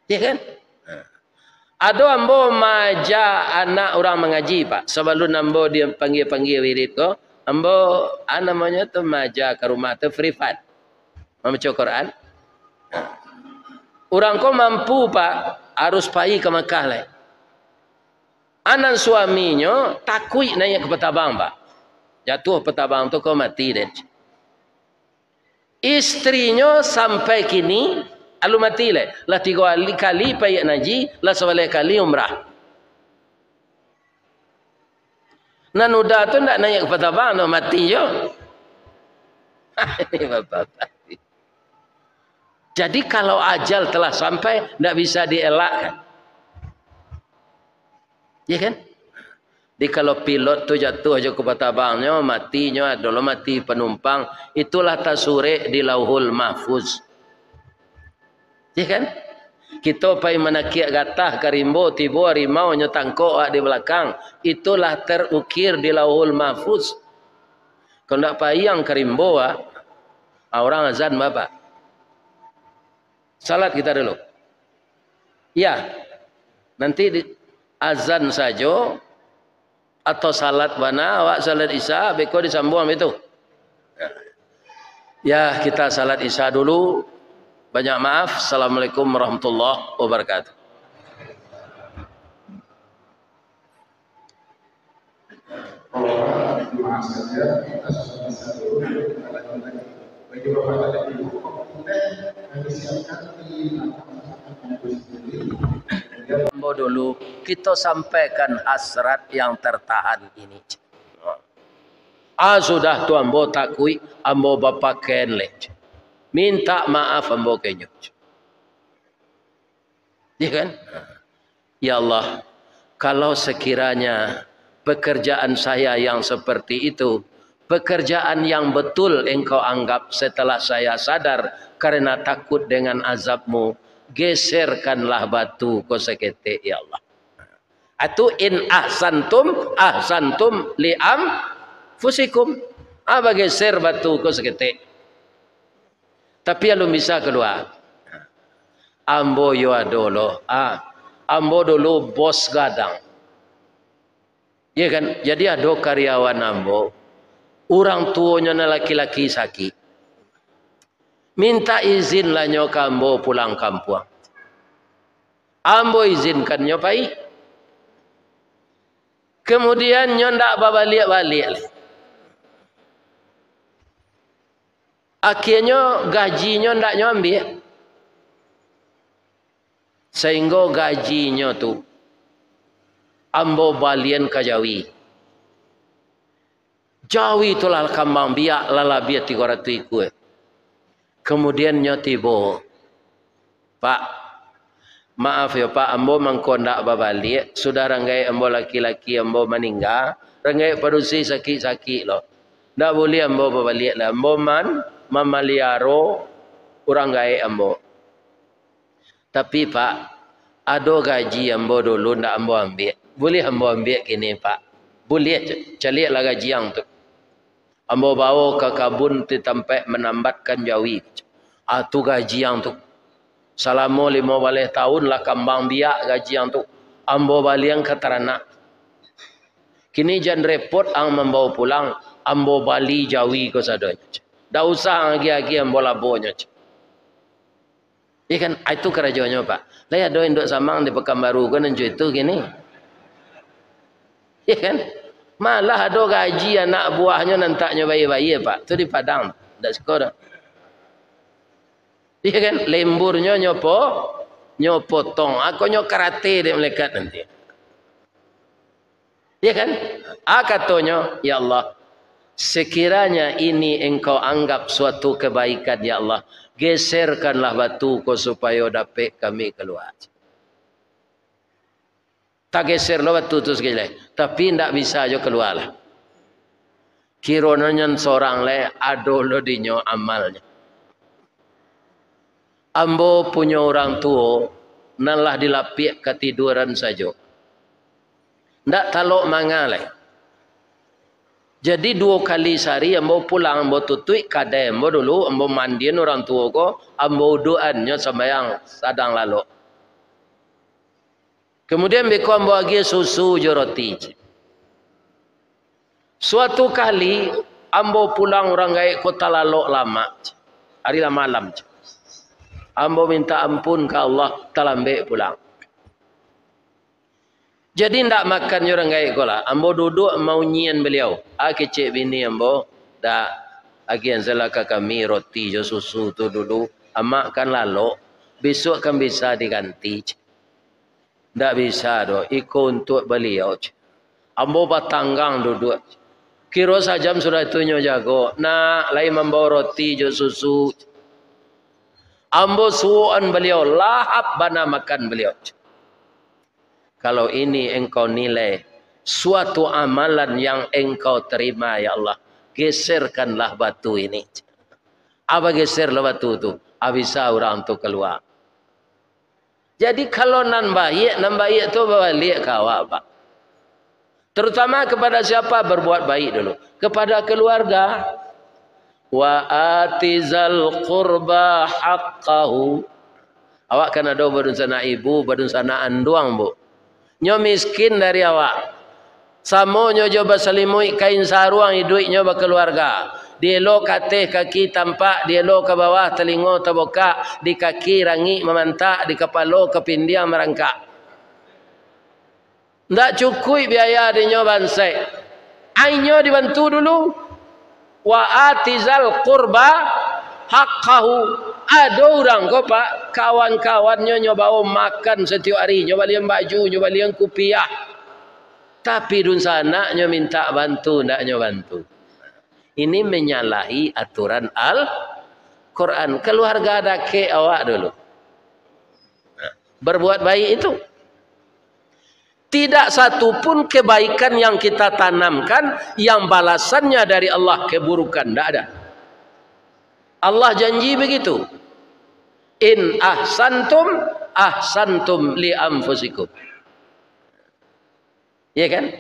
Ya kan? Ada ambo maja anak orang mengaji Pak. Sebelum ambo dia panggil-panggil wirid ko, ambo namanya tu maja ke rumah tu free fat. Membaca Quran. Orang ko mampu Pak harus pergi ke Mekah lah. Anak suaminya takut naik ke Petabang Pak. Jatuh petabang tu kau mati deh. Istrinya sampai kini alu mati le. Lah 3 kali payah naji, lah 11 kali umrah. Nah nuda tu nak naik ke petabang, no mati je. Ini bapak-bapak. Jadi kalau ajal telah sampai, tidak bisa dielakkan. Ya kan? Jadi kalau pilot tu jatuh aja ke petabangnya, matinya adalah mati penumpang, itulah tasure di Lauhul Mahfuz. Ya kan? Kita pai menakiak gatah karimbo tibo harimau nyetangkok di belakang, itulah terukir di Lauhul Mahfuz. Kalau tidak payang karimbo, orang azan bapak. Salat kita dulu. Ya. Nanti azan saja atau salat mana, awak salat Isya, beko disambung itu. Ya, kita salat Isya dulu. Banyak maaf. Assalamualaikum warahmatullahi wabarakatuh. Maaf saja, kita sudah bisa dulu. Bagi Bapak dan Ibu, kami siapkan di Ambo dulu kita sampaikan hasrat yang tertahan ini. Sudah tu ambo takui, ambo bapak kenle. Minta maaf ambo kenyo. Ya kan? Ya Allah, kalau sekiranya pekerjaan saya yang seperti itu, pekerjaan yang betul engkau anggap setelah saya sadar karena takut dengan azabmu, geserkanlah batu ko sekete ya Allah. Atu in ahsantum li'am fusikum. Apa geser batu ko sekete. Tapi yang bisa keluar. Ambo yo adolo. Ambo dulu bos gadang. Ya kan? Jadi ada karyawan ambo. Orang tuanya laki-laki sakit. Minta izin lah nyoka ambo pulang kampung. Ambo izinkan nyopai. Kemudian nyondak balik. Akhirnya gajinya ndak nyambil. Sehingga gajinya tu ambo balian ke Jawi. Jawi tu lah kambang biak lala biak 300 ikut. Kemudian nyotibo, Pak, maaf ya Pak, ambo mangkondak babalik, sudah ranggai ambo laki-laki ambo meninggal, ranggai padusi sakit-sakit loh. Tak boleh ambo babalik lah, ambo mamaliaro orang gaya ambo. Tapi Pak, ada gaji ambo dulu ndak ambo ambil. Boleh ambo ambil kini Pak? Boleh, calilah gaji yang tu. Ambo bawa ke kabun ti tempat menambatkan Jawi. Tu gaji yang tu. Selama 15 tahun lah kambang biak gaji yang tu. Ambo baliang ke teranak. Kini jangan repot ang membawa pulang. Ambo bali Jawi ko sadanya. Dah usah lagi ambo labonya. Ya kan, itu kerajaannya Pak. Lah ada induk samang di Pekanbaru kan enjo itu gini. Ya kan? Malah ada gaji anak buahnya nantaknya bayi-bayi Pak. Itu di Padang. Tak sekolah. Iya kan? Lemburnya nyopotong. Aku karate dia melekat nanti. Iya kan? Katanya, ya Allah, sekiranya ini engkau anggap suatu kebaikan ya Allah, geserkanlah batuku supaya dapat kami keluar. Tak geser lo batu tu sekali. Tapi tidak bisa aja keluar lah. Kiranya seorang le ado lo dinyo amalnya. Ambo punya orang tua nalah dilapik ketiduran saja. Ndak talok mangalai. Jadi 2 kali sehari ambo pulang ambo tutui kadai ambo dulu ambo mandiin orang tua ko ambo doannya sembahyang sadang lalu. Kemudian beko ambo agi susu jo roti. Suatu kali ambo pulang orang gai kota lalu lama. Hari malam. Ambo minta ampun ke Allah talambe pulang. Jadi ndak makan orang gaik kola. Ambo duduk mau nyian beliau. Kecik bini ambo dak agian selaka kami roti jo susu tu dulu. Amak kan lalu besok kan bisa diganti. Ndak bisa do. Iko untuk beliau. Ambo batanggang duduk. Kira sajam sudah tunyo jago. Nak lain membawa roti jo susu. Ambo suan beliau lahap bana makan beliau. Kalau ini engkau nilai suatu amalan yang engkau terima ya Allah, geserkanlah batu ini. Apa geserlah batu itu? Bisa orang tu keluar. Jadi kalau nan baik tu balik kau apa? Terutama kepada siapa berbuat baik dulu? Kepada keluarga. Wa atizal qurba haqqahu. Awak kan ada badun sana ibu, badun sana anduang bu. Nyo miskin dari awak. Samo nyo coba selimui kain saruang hidup nyo keluarga. Dia lo kateh kaki tampak, dia lo ke bawah telingo terbuka, di kaki rangi memantak, di kepala kepindiang merangkak. Ndak cukup biaya di nyo bansai. Ainyo dibantu dulu. Wa atizal qurba haqqahu. Ada orang kau pak kawan-kawannya nyoba makan setiap hari, nyoba liang baju, nyoba liang kupiah. Tapi dun sana nyo minta bantu, ndak nyo bantu. Ini menyalahi aturan Al-Quran. Keluarga ada ke awak dulu. Berbuat baik itu. Tidak satu pun kebaikan yang kita tanamkan yang balasannya dari Allah keburukan. Tidak ada. Allah janji begitu. In ahsantum ahsantum li anfusikum. Ya kan?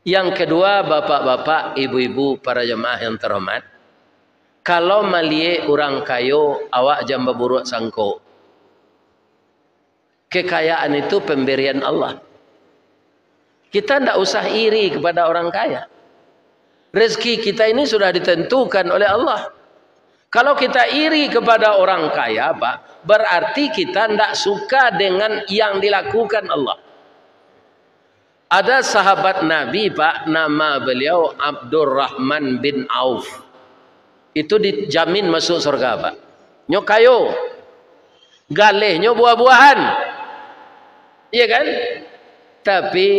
Yang kedua, bapak-bapak, ibu-ibu, para jemaah yang terhormat. Kalau malie orang kayo, awak jamba buruk sangko. Kekayaan itu pemberian Allah. Kita tidak usah iri kepada orang kaya. Rezeki kita ini sudah ditentukan oleh Allah. Kalau kita iri kepada orang kaya, Pak, berarti kita tidak suka dengan yang dilakukan Allah. Ada sahabat Nabi, Pak, nama beliau Abdurrahman bin Auf. Itu dijamin masuk surga, Pak. Nyo kayo. Galehnya buah-buahan. Iya kan? Tapi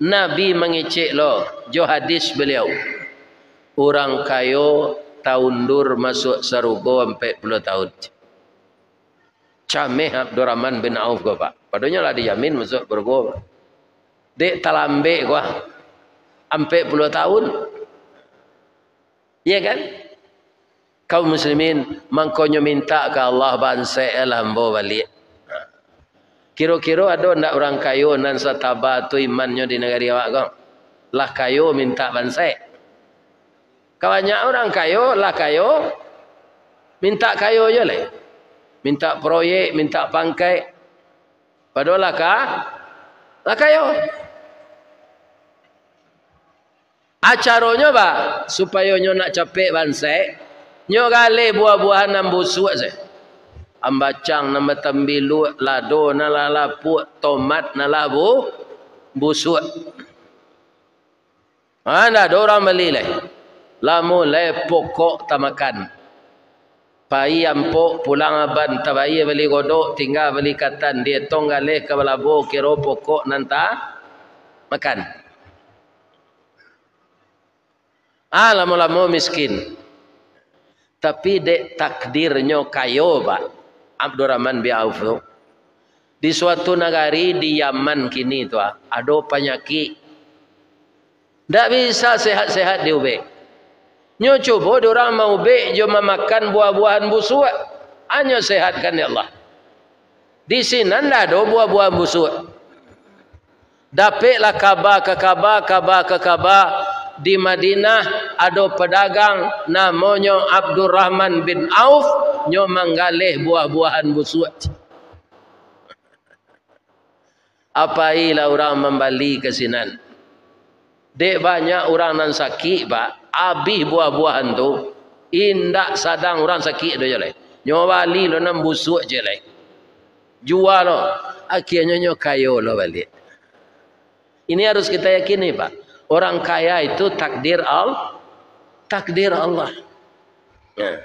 Nabi mengecek loh, jo hadis beliau. Orang kayo taundur masuk surga 40 tahun. Cameh Abdurrahman bin Auf gua, Pak. Padahal lah dijamin masuk surga. Dek talambe gua 40 tahun. Iya kan? Kaum muslimin mangkonyo minta ke Allah bansai lambo balik. Kira-kira ada ndak orang kayo nan sataba tu imannya di negeri awak kau? Lah kayo minta bansai. Kawannya orang kayo lah kayo minta kayo je lah. Minta proyek, minta pangkai. Padahal lah kayo. Acaranya ba supaya nyo nak capek bansai, nyo gale buah-buahan nan busuk saya. Ambacang nama tembilu, lado nala lapu, tomat nala busuk. Ada orang beli leh. Lamu leh pokok tamakan. Pai ampok pulang aban tabai beli godok tinggal beli katan dia tonggal leh ke balabo kiro pokok nanta makan. Lamu-lamu miskin. Tapi dek takdirnya kayo, Pak. Abdurrahman bin Auf di suatu negari di Yaman kini tu ada penyakit tak bisa sehat-sehat di ube. Nyo coba orang mau ube cuma makan buah-buahan busuk hanya sehatkan ya Allah. Di sini tidak ada buah-buahan busuk. Dapatlah kabar di Madinah ada pedagang namanya Abdurrahman bin Auf nyo manggaleh buah-buahan busuk. Apailah orang membali ke sinan. Dek banyak orang nan sakit, Pak. Habis buah-buahan tu indak sadang orang sakit tu je leh. Nyo bali lo nan busuk je leh. Jual lo. Akhirnya nyo kayo lo balik. Ini harus kita yakini, Pak. Orang kaya itu takdir Allah. Ya.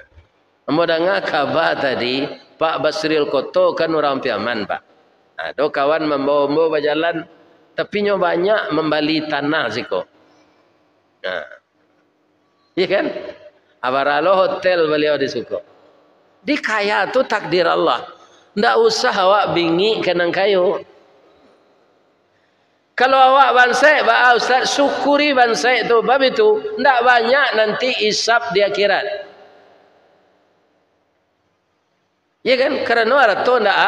Modanga kabar tadi, Pak Basril Koto kan orang Piaman, Pak. Nah, do kawan membawa berjalan, tapi nyo banyak membali tanah siko. Nah, iya kan? Abaralo hotel beliau di suko. Di kaya tu takdir Allah. Ndak usah awak bingi kenang kayu. Kalau awak bansai, Ustaz, syukuri bansai itu. Bab itu, ndak banyak nanti isap di akhirat. Ya kan? Karena arato ndak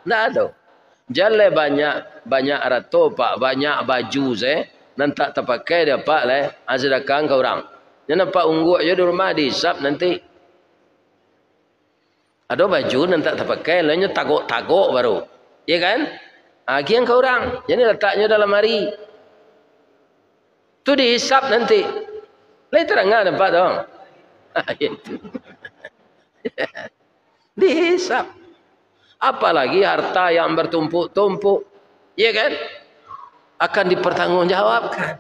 ada. Jalan banyak arato, Pak. Banyak baju saya. Nanti tak terpakai dia, Pak. Sedekah ke orang. Dia nampak ungguk je di rumah, diisap nanti. Ada baju nanti tak terpakai. Lainnya tagok baru. Ya kan? Yang ke orang. Jadi letaknya dalam hari. Itu dihisap nanti. Lain terangkan nampak dong. Itu. Dihisap. Apalagi harta yang bertumpuk-tumpuk. Ya kan? Akan dipertanggungjawabkan.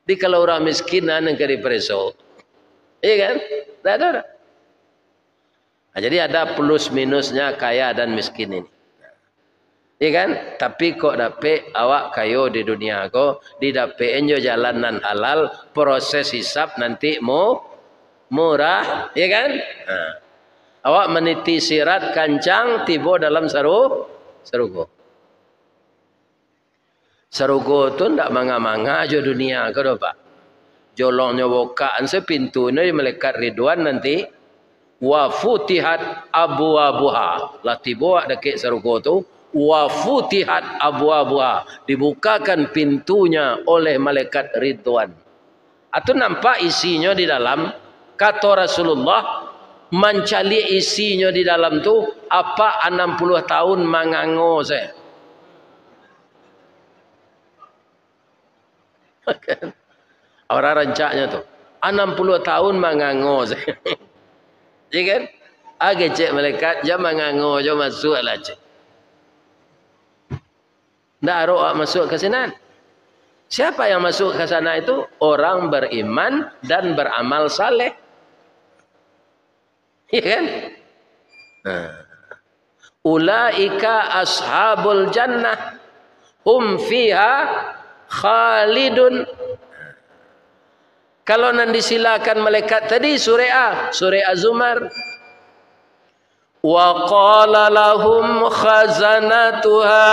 Di kalau orang miskinan yang kari preso. Ya kan? Tak ada. Nah, jadi ada plus minusnya kaya dan miskin ini. Ya kan? Tapi kok dapet awak kayo di dunia ko, didapein jo jalanan halal, proses hisap nanti murah, ya kan? Nah. Awak meniti sirat kancang tiba dalam sarugo. Sarugo tu ndak manga-manga jo dunia ko do, Pak. Jolongnya bukaan sepintu ini malaikat Ridwan nanti wa futihat abwabuha. Lah tiba dekat sarugo tu wa futihat abwabuha, dibukakan pintunya oleh malaikat Ridwan. Atau nampak isinya di dalam, kata Rasulullah, mencari isinya di dalam tu apa 60 tahun mangango saya. Orang rancaknya tu 60 tahun mangango saya. Ya kan? Agak cek malaikat jam mangango jam masuk lah cek. Tidak ada masuk ke sana. Siapa yang masuk ke sana itu? Orang beriman dan beramal saleh. Ya kan? Ulaika ashabul jannah. Hum fiha khalidun. Kalau nanti silakan malaikat tadi surah Az-Zumar. Wa qala lahum khazanatuha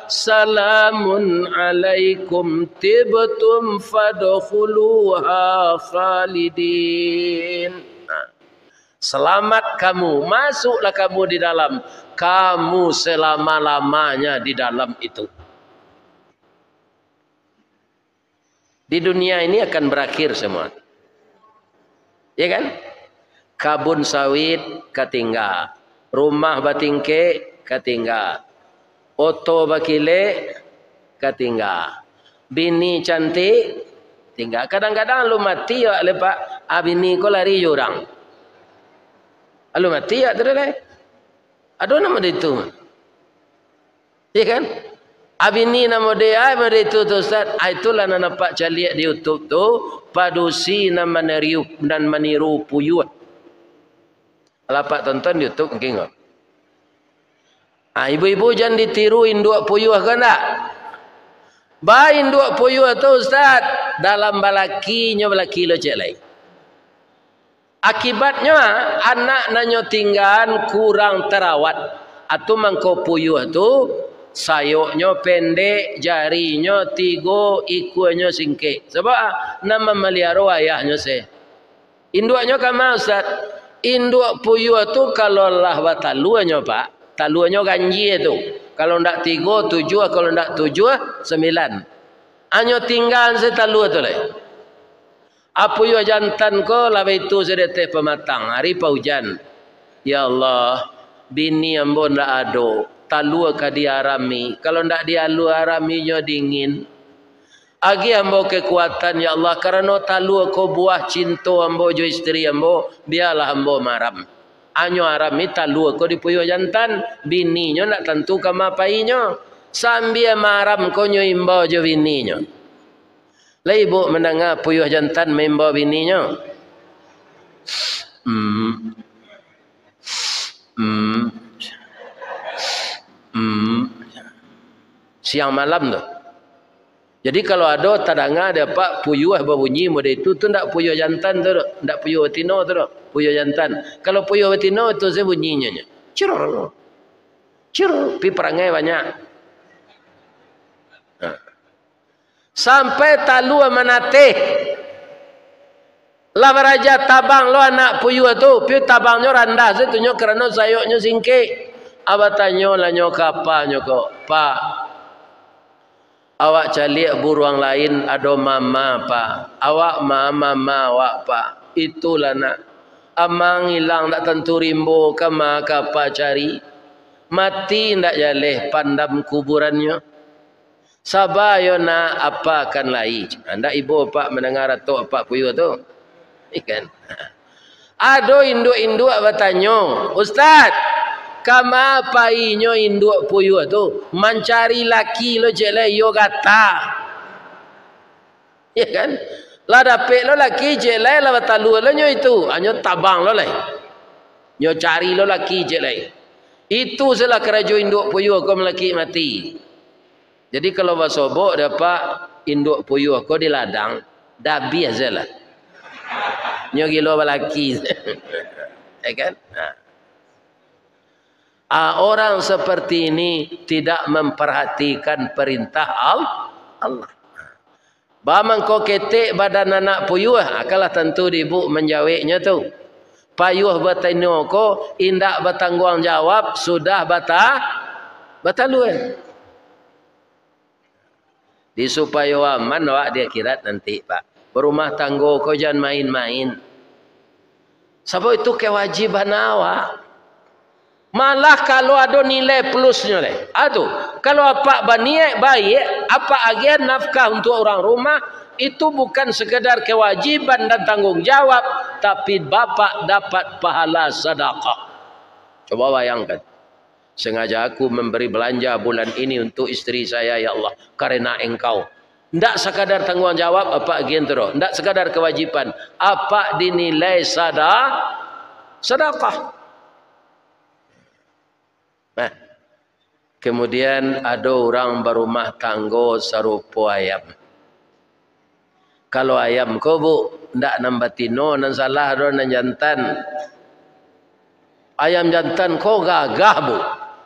salamun alaikum tibtum fadkhuluha khalidin. Selamat kamu, masuklah kamu di dalam, kamu selama-lamanya di dalam itu. Di dunia ini akan berakhir semua. Ya kan? Kabun sawit ketinggal, rumah batingke ketinggal, oto bakile ketinggal, bini cantik tinggal. Kadang-kadang lu mati ya lepak, bini ko lari jurang. Lu mati ya terus. Aduh nama itu. Ya kan? Abini nama dia itu tu Ustaz. Itulah nampak caliak di YouTube tu, padusi nama meniru dan meniru puyuh. Lapak tonton di YouTube mungkin enggak? Ibu-ibu jangan ditiru induk puyuh kan tak? Induk puyuh tu Ustaz, dalam balaki lo cek lain. Akibatnya anak nanyo tinggal kurang terawat. Atau mangko puyuh tu sayuknya pendek, jarinya 3, ikunya singkik. Sebab nama melihara ayahnya saya. Induknya kama Ustaz? Induk puyuh tu kalau lah bataluannya Pak, taluannya ganji tu. Kalau ndak 3, 7, kalau ndak 7, 9. Anyo tinggal setalu tu lah. Apa yo jantan ko lawe itu sedete pematang hari paujan. Ya Allah, bini ambo ndak ado, talu ka diarami. Kalau ndak dialu araminya dingin. Agi ambo kekuatan ya Allah karena talu ko buah cinta ambo jo istri ambo, biarlah ambo maram. Anyo arami talu ko dipuyo jantan, bininya ndak tentu kama painya. Sambil maram konyo imbau jo bininya. Lah ibu mendengar puyuh jantan membau bininya. Siang malam tu. Jadi kalau ada tadanga dapat puyuh berbunyi model itu tu ndak puyuh jantan tu, ndak puyuh betina tu, puyuh jantan. Kalau puyuh betina itu saya bunyinya. Cirur. Cirur, pi perangai banyak. Sampai talu manate. Lah beraja tabang lo anak puyuh tu, pi tabangnya randah setunyo kerana sayoknya singke. Abatanyo lah nyo kapa nyo ko, Pak. Awak calik buruang lain ada mama Pak. Awak mama awak Pak. Itulah nak. Amang hilang tak tentu rimbo ke maka apa cari. Mati ndak jaleh pandam kuburannya. Sabar yo nak apa akan lai. Anda ibu Pak mendengar atau apa puyuh tu. Ikan. Ado induk-induk bertanya, Ustaz, kama painyo induk puyuh tu mencari laki lo jele yo kata. Ya kan? Lah dapet lo laki jele lah batalu lo nyo itu, anyo tabang lo lai. Nyo cari lo laki jele. Itu salah kerajo induk puyuh ko melaki mati. Jadi kalau basobok dapat induk puyuh ko di ladang, dabi azalah. Nyo gilo balaki. Ya kan? Orang seperti ini tidak memperhatikan perintah Allah. Bamang kau ketik badan anak puyuh, akalah tentu ibu menjawabnya tu. Payuh betino ko indak bertanggung jawab sudah batalue. Di supaya aman awak dia akhirat nanti Pak. Berumah tangga kau jangan main-main. Sebab itu kewajiban awak. Malah kalau ada nilai plusnya leh. Aduh, kalau apa baniat baik, apa agen nafkah untuk orang rumah, itu bukan sekedar kewajiban dan tanggung jawab, tapi bapak dapat pahala sedekah. Coba bayangkan. Sengaja aku memberi belanja bulan ini untuk istri saya ya Allah karena engkau. Tidak sekadar tanggung jawab apa agen terus, tidak sekadar kewajiban, apa dinilai sedekah. Nah, kemudian ada orang berumah tangga serupa ayam. Kalau ayam ko bu, ndak nambah tino nan salah do nan jantan. Ayam jantan ko gagah bu.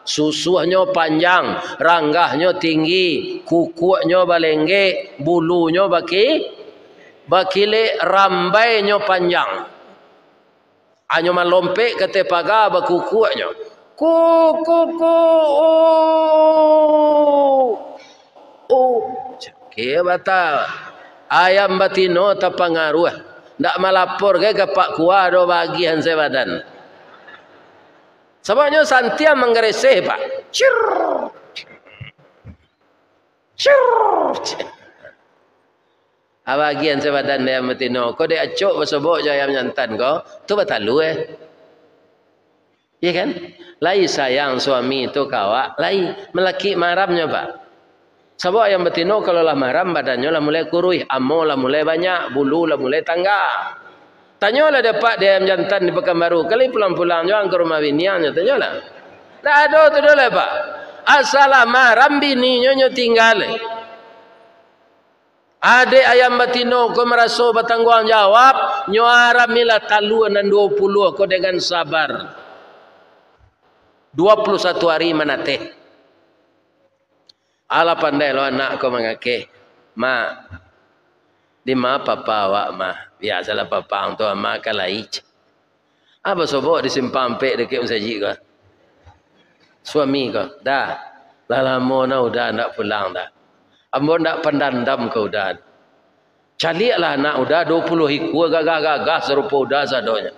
Susuhnya panjang, ranggahnya tinggi, kukunya balengge, bulunya bakile, rambainya panjang. Anyo malompe ke tepaga bakukuknya. Ke batal. Ayam batino tapangaruh. Ndak malapor ke Pak Kuah do bagian sebadan. Sebabnya santia menggereseh Pak. Cir. Bagian sebadan dia matino. Kau dia acok bersobok je ayam jantan kau. Tu batalu ya kan? Lai sayang suami itu kawak. Lai melaki maramnya Pak. Sebab ayam betino kalau lah maram badannya lah mulai kurui. Amo lah mulai banyak. Bulu lah mulai tangga. Tanyalah dapat dia ayam jantan di Pekanbaru. Kali pulang-pulang jangan ke rumah biniannya. Tanyalah. Tak ada tu dulu Pak. Asalah maram bininya tinggal. Adik ayam batino kau merasa bertanggung jawab. Nyuara mila taluan dan 20 kau dengan sabar. 21 hari menateh. Ala pandai lo anak kau mengake. Ma. Di ma papa awak ma. Biasalah papa untuk ma kalai. Apa sobok disimpan pek dekat masjid kau? Suami kau. Dah. Lama na udah nak pulang dah. Ambo nak pendandam kau dah. Caliaklah anak udah 20 hikwa gagah-gagah serupa udah sadonya.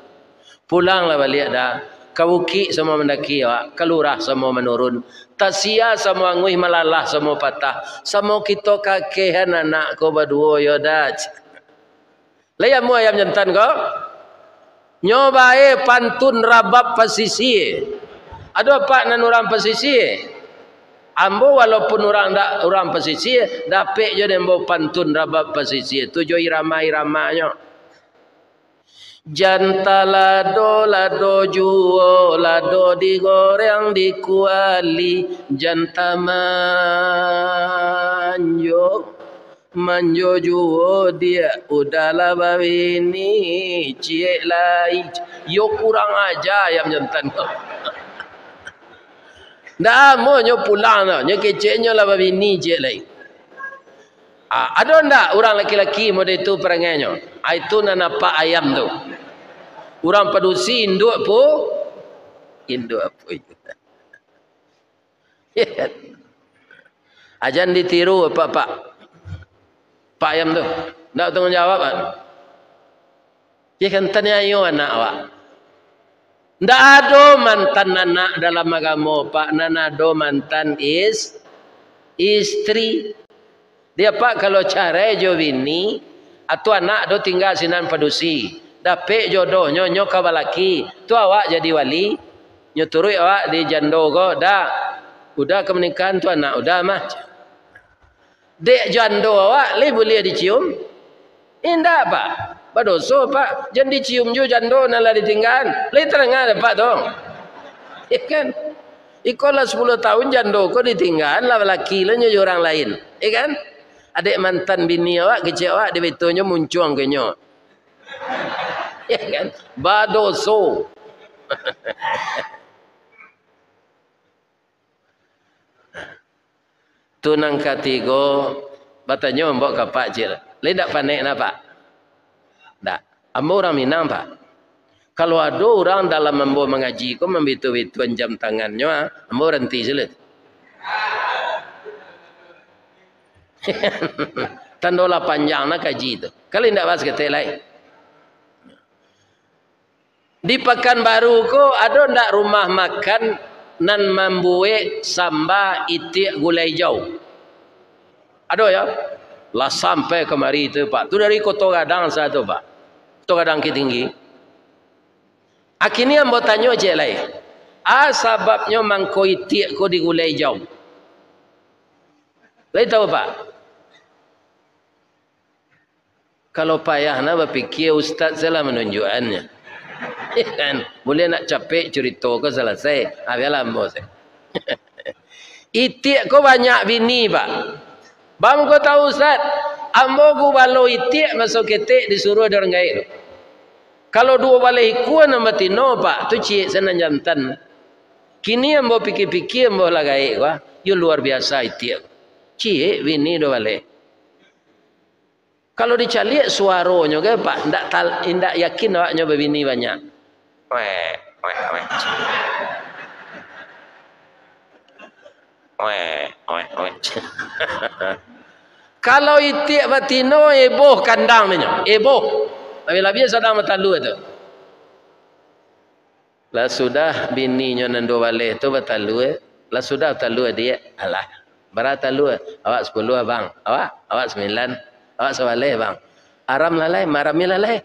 Pulanglah balik dah. Kawuki semua mendaki awak. Kalurah semua menurun. Tasia semua nguih malalah semua patah. Semua kita kakehan anak kau berdua yodat. Layamu ayam jantan kau. Nyobae pantun rabab pasisi. Ada apa nan orang pasisi? Ambo walaupun orang pesisir, dapat je dembo pantun rabab pesisir. Tujuh irama-iramanya. Janta lado juo, lado digoreng dikuali. Janta manjo juo dia udahlah bawini cie lai. Yo kurang aja yang jantan kau. Ndak mau nyo pulang no, nyo keceknya lah babini je lain. Ada ndak orang laki-laki model itu perangainya? Itu napa ayam tu. Orang padusi induk apa itu? Ajan ditiru apa pak? Pak ayam tu, ndak tanggung jawab kan? Dia kan tanya ayo anak awak. Ndak ada mantan anak dalam agama pak, nana ada mantan istri. Dia pak kalau cara jo bini atau anak do tinggal sinan padusi. Dapat jodoh nyo kabalaki, tu awak jadi wali, nyo turui awak di jando go dah. Udah kemenikahan tu anak udah mah. Dek jando awak le boleh dicium? Indah pak. Badoso pak, jangan dicium jo jando nala ditinggal. Le terengah pak dong. Ya kan? Ikolah 10 tahun jando kau ditinggal lah laki lah nyo orang lain. Ya kan? Adik mantan bini awak kecil awak di betonyo muncung kenyo. Ya kan? Badoso. Tunang katigo batanya mbok kapak je. Le dak panek napa? Dak. Ambo orang Minang pak. Kalau ada orang dalam ambo mengaji ko membitu-bituan jam tangannya, ambo berhenti sulit. Tandola panjang nak kaji itu. Kalau tidak pas ketek lain. Di Pekanbaru ko ada ndak rumah makan nan membuat samba itik gulai jauh. Ada ya? Lah sampai kemari itu pak. Tu dari Kota Gadang satu pak. Kota Gadang tinggi. Akhirnya ambo tanya je lain. Sebabnya mangko itik ko di gulai jauh. Lain tahu pak? Kalau payah nak berfikir ustaz salah menunjukkannya. Kan boleh nak capek cerita kau selesai. Biarlah ambo saya. Itik kau banyak bini pak. Bang kau tahu ustaz, ambo ku balo itik masuk ketek disuruh dia orang gaib. Kalau dua balai kuan nama tino pak, tu cik senang jantan. Kini ambo pikir-pikir ambo lah gaib wah. You luar biasa itik. Cik bini dua balai. Kalau dicalik suaranya ke pak, ndak yakin awaknya berbini banyak. Kalau itik batino eboh kandang nyo, eboh. Lebih-lebih sedang matalu itu. Lah sudah bininya nando balik tu batalu. Lah sudah talu dia. Alah, berat talu. Awak 10 abang. Awak 9. Awak sewaleh bang. Aram lalai, marami lalai.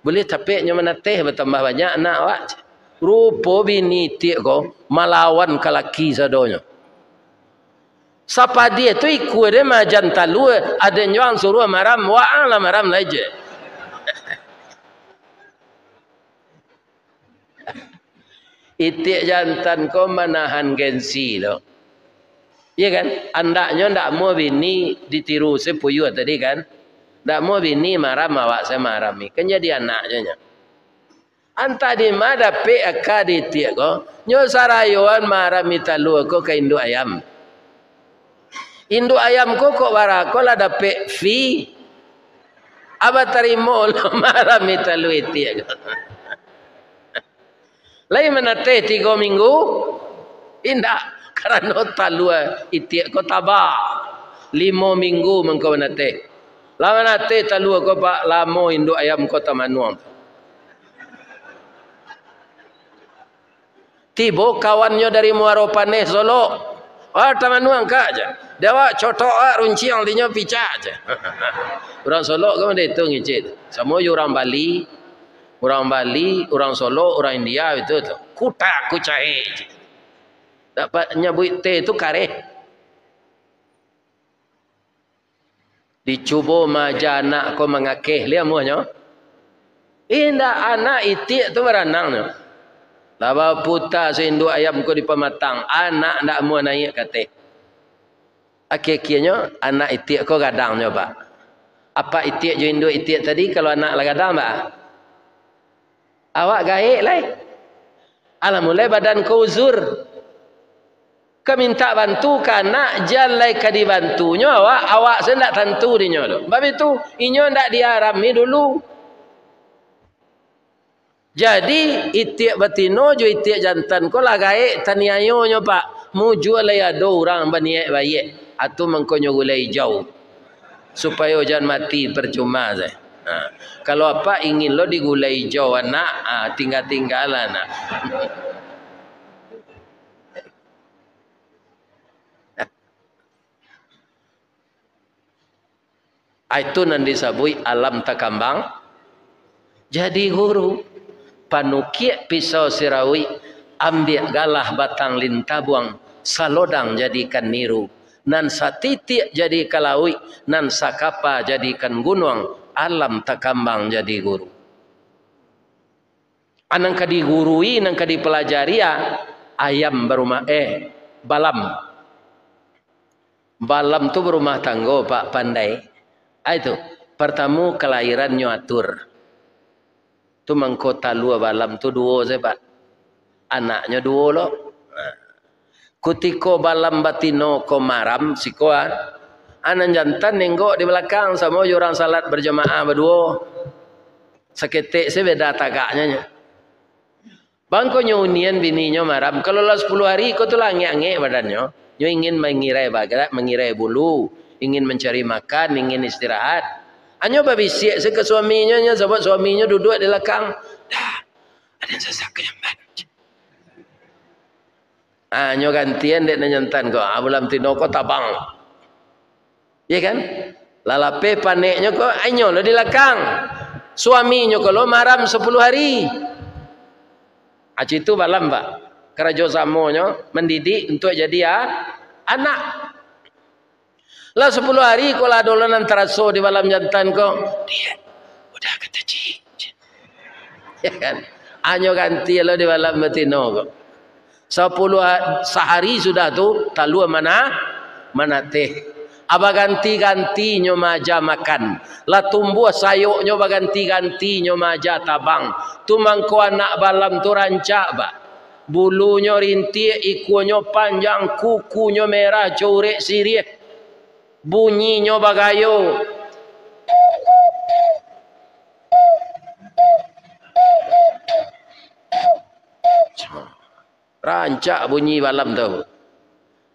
Boleh capeknya menateh bertambah banyak anak awak. Rupa bini itik ko malawan ke laki sadonyo. Siapa dia tu ikut dia majan talu. Ada yang suruh maram. Wa'ala maram aja. Itik jantan ko menahan gengsi lo. Iya kan? Andaknya ndak mau bini ditiru sepuyu tadi kan? Ndak mau bini maram awak saya marami. Kan jadi anaknya. Anta di mana PK ditik ko? Nyo sarayuan marami talu ko ke induk ayam. Induk ayam ko kok barako lah dapat fee. Aba terima lo marami talu itik ko. Lain menate 3 minggu. Indak. Karena talu itik ko tabak 5 minggu mengkau menate. Lama nate talu ko pak lamo induk ayam ko tamanuang. Tibo kawannya dari Muaro Paneh Solo. Tamanuang ka aja. Dewa cotok runciang dinyo pica aja. Orang Solo kan dia itu ngicit. Semua orang Bali, orang Solo, orang India itu tu. Kutak kucai. Dapat nyabut teh itu kareh. Dicuba maja anak ko mengakeh liam mohnyo. Indah anak itik tu beranangnya. Laba puta seindu ayam ko di pematang. Anak ndak mau naik kate. Akhirnya anak itik ko gadang nyoba. Apa itik jo induk itik tadi kalau anak lah gadang ba? Awak gaik lai. Alhamdulillah badan ko uzur. Kau minta bantu karena jalai ka dibantunya awak saya tak tentu dinyo tu. Sebab itu inyo ndak diarami dulu. Jadi itik batino jo itik jantan ko lah gaik taniayo nyo pak. Mu jual ada orang baniak baik atau mengkonyo gulai jauh. Supaya jangan mati percuma saya. Nah, kalau apa ingin lo digulai jauh anak, tinggal-tinggalan nak. Itu nan disabui alam takambang. Jadi guru panukiak pisau sirawi ambil galah batang lintabuang salodang jadikan niru nan satitik jadi kalawi nan sakapa jadikan gunung alam takambang jadi guru. Anang kadi gurui nang kadi pelajari ayam berumah balam tu berumah tangga pak pandai. Itu pertama kelahirannya atur. Tu mengkota lua balam tu dua saya pak. Anaknya dua lo. Kutiko balam batino ko maram sikoan. Anak jantan nenggok di belakang sama orang salat berjamaah berdua. Seketik saya beda tagaknya. Bangko nyunian bininya maram. Kalau lah 10 hari kau tu langit-langit badannya. Nyo ingin mengirai bagat, mengirai bulu. Ingin mencari makan, ingin istirahat. Hanya babisik ke suaminya, sebab suaminya duduk di belakang. Dah, ada yang sesak kenyamban. Hanya gantian dek nanyantan kau. Abulam tino kau tabang. Ya kan? Lalape paneknya kau, anyo lo di belakang. Suaminya kalau maram 10 hari. Aci itu balam pak. Kerajo samonya mendidik untuk jadi anak. Lah 10 hari kalau dolanan teraso di malam jantan kau, dia udah kata cik. Ya kan? Hanya ganti lo di malam betino kau. 10 sehari sudah tu talua mana teh. Aba ganti nyo maja makan. Lah tumbuh sayuknya baganti nyo maja tabang. Tu mangko anak balam tu rancak ba. Bulunya rintik, ikunya panjang, kukunya merah, corek sirih. Bunyinya bagayo. Rancak bunyi balam tu.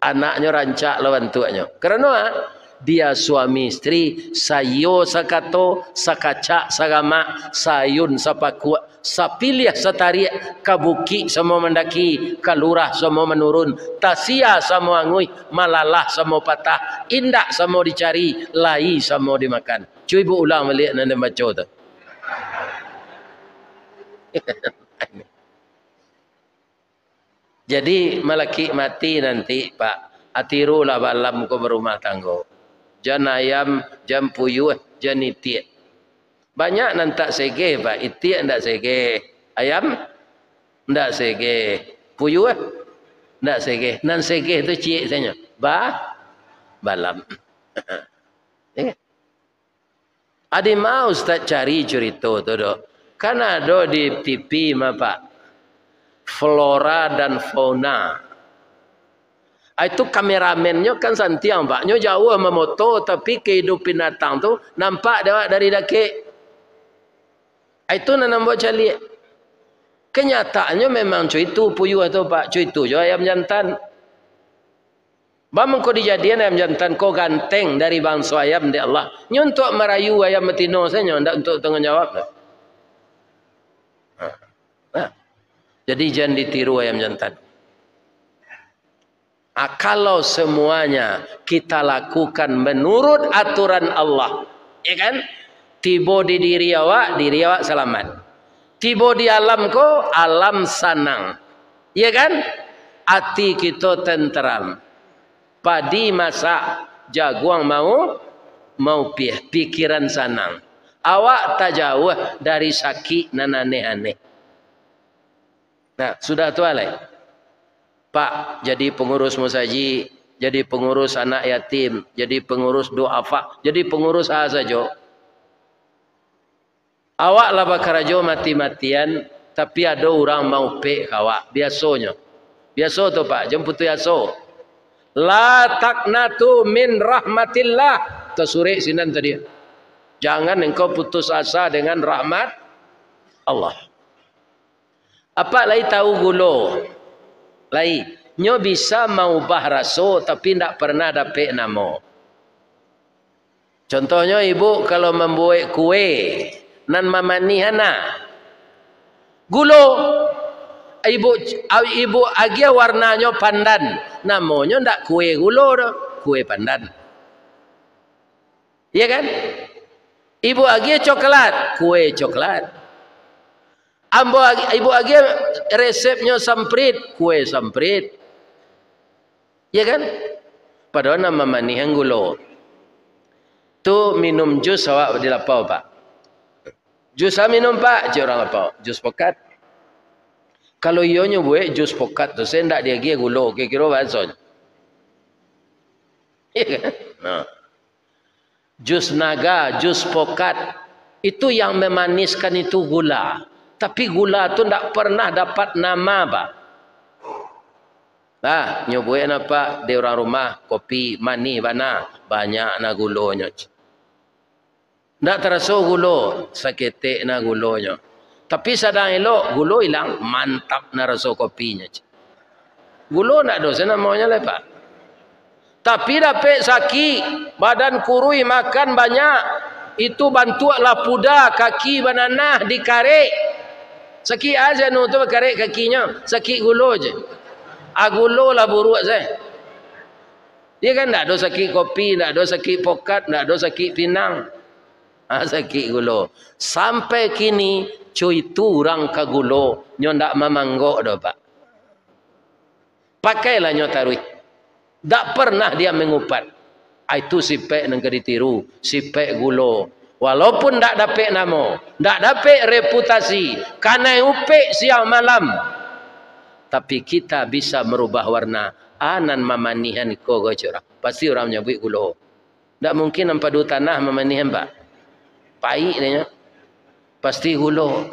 Anaknya rancak lawan tuanya. Kerana dia suami istri, sayo sakato, sakacak sagama, sayun sapakua, sapilih satarik, kabuki semua mendaki, kalurah semua menurun, tasia semua ngui, malalah semua patah, indak semua dicari, lai semua dimakan. Cuy bu ulang balik nanda baca tu. Jadi malaki mati nanti pak, atirulah balam ko berumah tangga. Jan ayam, jan puyuh, jan itik. Banyak nan tak sege pak, itik ndak sege, ayam ndak sege, puyuh ndak sege. Nan sege tu cik saja, balam. Adi mau ustaz cari cerita tu dok. Kan ada di TV mah pak. Flora dan fauna. Itu kameramennya kan santiang pak. Nyo jauh sama moto tapi kehidupan binatang tu nampak dari daki. Itu nanam buat cali. Kenyataannya memang cuy itu puyuh tu pak. Cuy itu jo ayam jantan. Bang kau dijadian ayam jantan kau ganteng dari bangsa ayam di Allah. Nyo untuk merayu ayam betino saja. Ndak untuk tanggung jawab. Jadi jangan ditiru ayam jantan. Kalau semuanya kita lakukan menurut aturan Allah, ya kan? Tiba di diri awak selamat. Tiba di alam ko, alam sanang. Ya kan? Hati kita tenteram. Padi masak, jaguang mau mau pikiran sanang. Awak tak jauh dari sakit nan aneh-aneh. Nah, sudah tu alai. Pak jadi pengurus musaji, jadi pengurus anak yatim, jadi pengurus duafa, jadi pengurus apa saja. Awak lah bakarajo mati-matian, tapi ada orang mau pek awak. Biasanya. Biasa tu Pak, jemput tu yaso. La taqnatu min rahmatillah. Tersurik sinan tadi. Jangan engkau putus asa dengan rahmat Allah. Apa lagi tahu gulo? Lagi, nyo bisa maubah rasa tapi tidak pernah dapat nama. Contohnya ibu kalau membuat kue nan mamani hana gulo, ibu agia warnanya pandan, namanya ndak kue gulo dah, kue pandan. Iya kan? Ibu agia coklat, kue coklat. Ibu agia resepnya samprit, kue samprit. Iya kan? Padahal nama manihan gulo. Tu minum jus awak dilapau Pak. Jus minum Pak, je orang apa? Jus pokat. Kalau ionya buat jus pokat tu saya ndak dia gia gulo, kira-kira bahasa. Iya kan? Nah. Jus naga, jus pokat itu yang memaniskan itu gula. Tapi gula tu ndak pernah dapat nama Pak. Nah, nyobuin apa di orang rumah kopi mani bana banyak na gulonya. Ndak terasa gulo, sakit na gulonya. Tapi sadang elok gulo hilang, mantap na rasa kopinya. Gulo ndak dosa namanya lah Pak. Tapi dapat sakit, badan kurui makan banyak, itu bantulah puda kaki banana dikarek. Sakit aja nu tu karek kakinya, sakit gulo je. Agulo lah buruk saya. Dia kan tak ada sakit kopi, tak ada sakit pokat, tak ada sakit pinang. Sakit gulo. Sampai kini cuy tu orang ke gulo, nyo ndak memanggok dah Pak. Pakailah nyo taruh. Tak pernah dia mengupat. Itu sipek nang ditiru, sipek gulo. Walaupun tak dapat nama, tak dapat reputasi, karena upek siang malam. Tapi kita bisa merubah warna. Anan mamanihan ko gocora. Pasti orang nyebut gulo. Tak mungkin nampak du tanah mamanihan Pak. Pahit dia. Pasti gulo.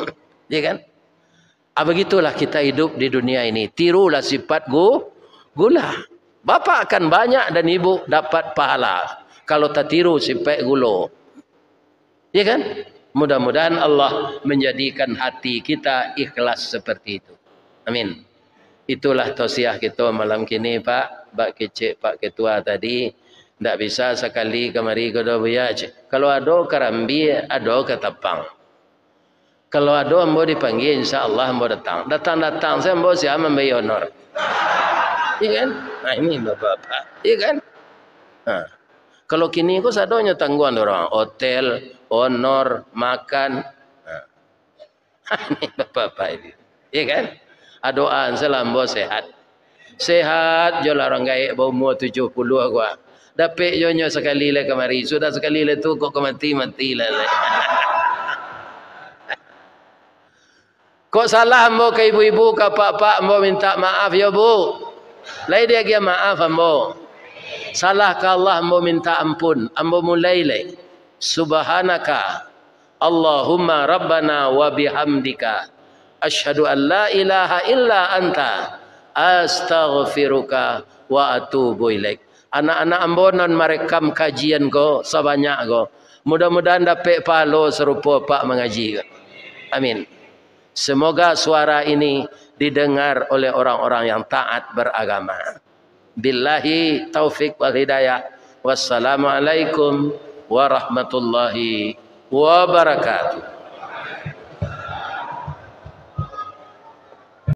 Ya kan? Begitulah kita hidup di dunia ini. Tirulah sifat gula. Bapa akan banyak dan ibu dapat pahala. Kalau tak tiru sifat gulo. Ya kan? Mudah-mudahan Allah menjadikan hati kita ikhlas seperti itu. Amin. Itulah tausiah kita malam kini Pak. Pak Kecik, Pak Ketua tadi. Tak bisa sekali kemari kedo buyaj. Kalau ada kerambi, ada ketapang. Kalau ada ambo dipanggil, insya-Allah ambo datang. Datang-datang saya ambo siap membayar honor. Iya kan? Nah ini Bapak-bapak. Iya kan? Nah. Kalau kini kok sadonya tanggungan orang. Hotel, honor, makan. Nah. Ini Bapak-bapak ini. Iya kan? Doaan selambo sehat. Sehat je lah orang gaib berumur 70 gua. Dapat jonyo sekali le kemari. Sudah sekali le tu kok mati-mati lah. Kok salah ambo ke ibu-ibu ke pak-pak ambo minta maaf ya Bu. Lai dia dia maaf ambo. Salah ke Allah ambo minta ampun. Ambo mulai le. Subhanaka Allahumma rabbana wa bihamdika asyhadu an la ilaha illa anta astaghfiruka wa atubu ilaik. Anak-anak ambonan merekam kajian ko sebanyak ko. Mudah-mudahan dapat pahala serupa Pak mengaji. Amin. Semoga suara ini didengar oleh orang-orang yang taat beragama. Billahi taufik wal hidayah. Wassalamualaikum warahmatullahi wabarakatuh.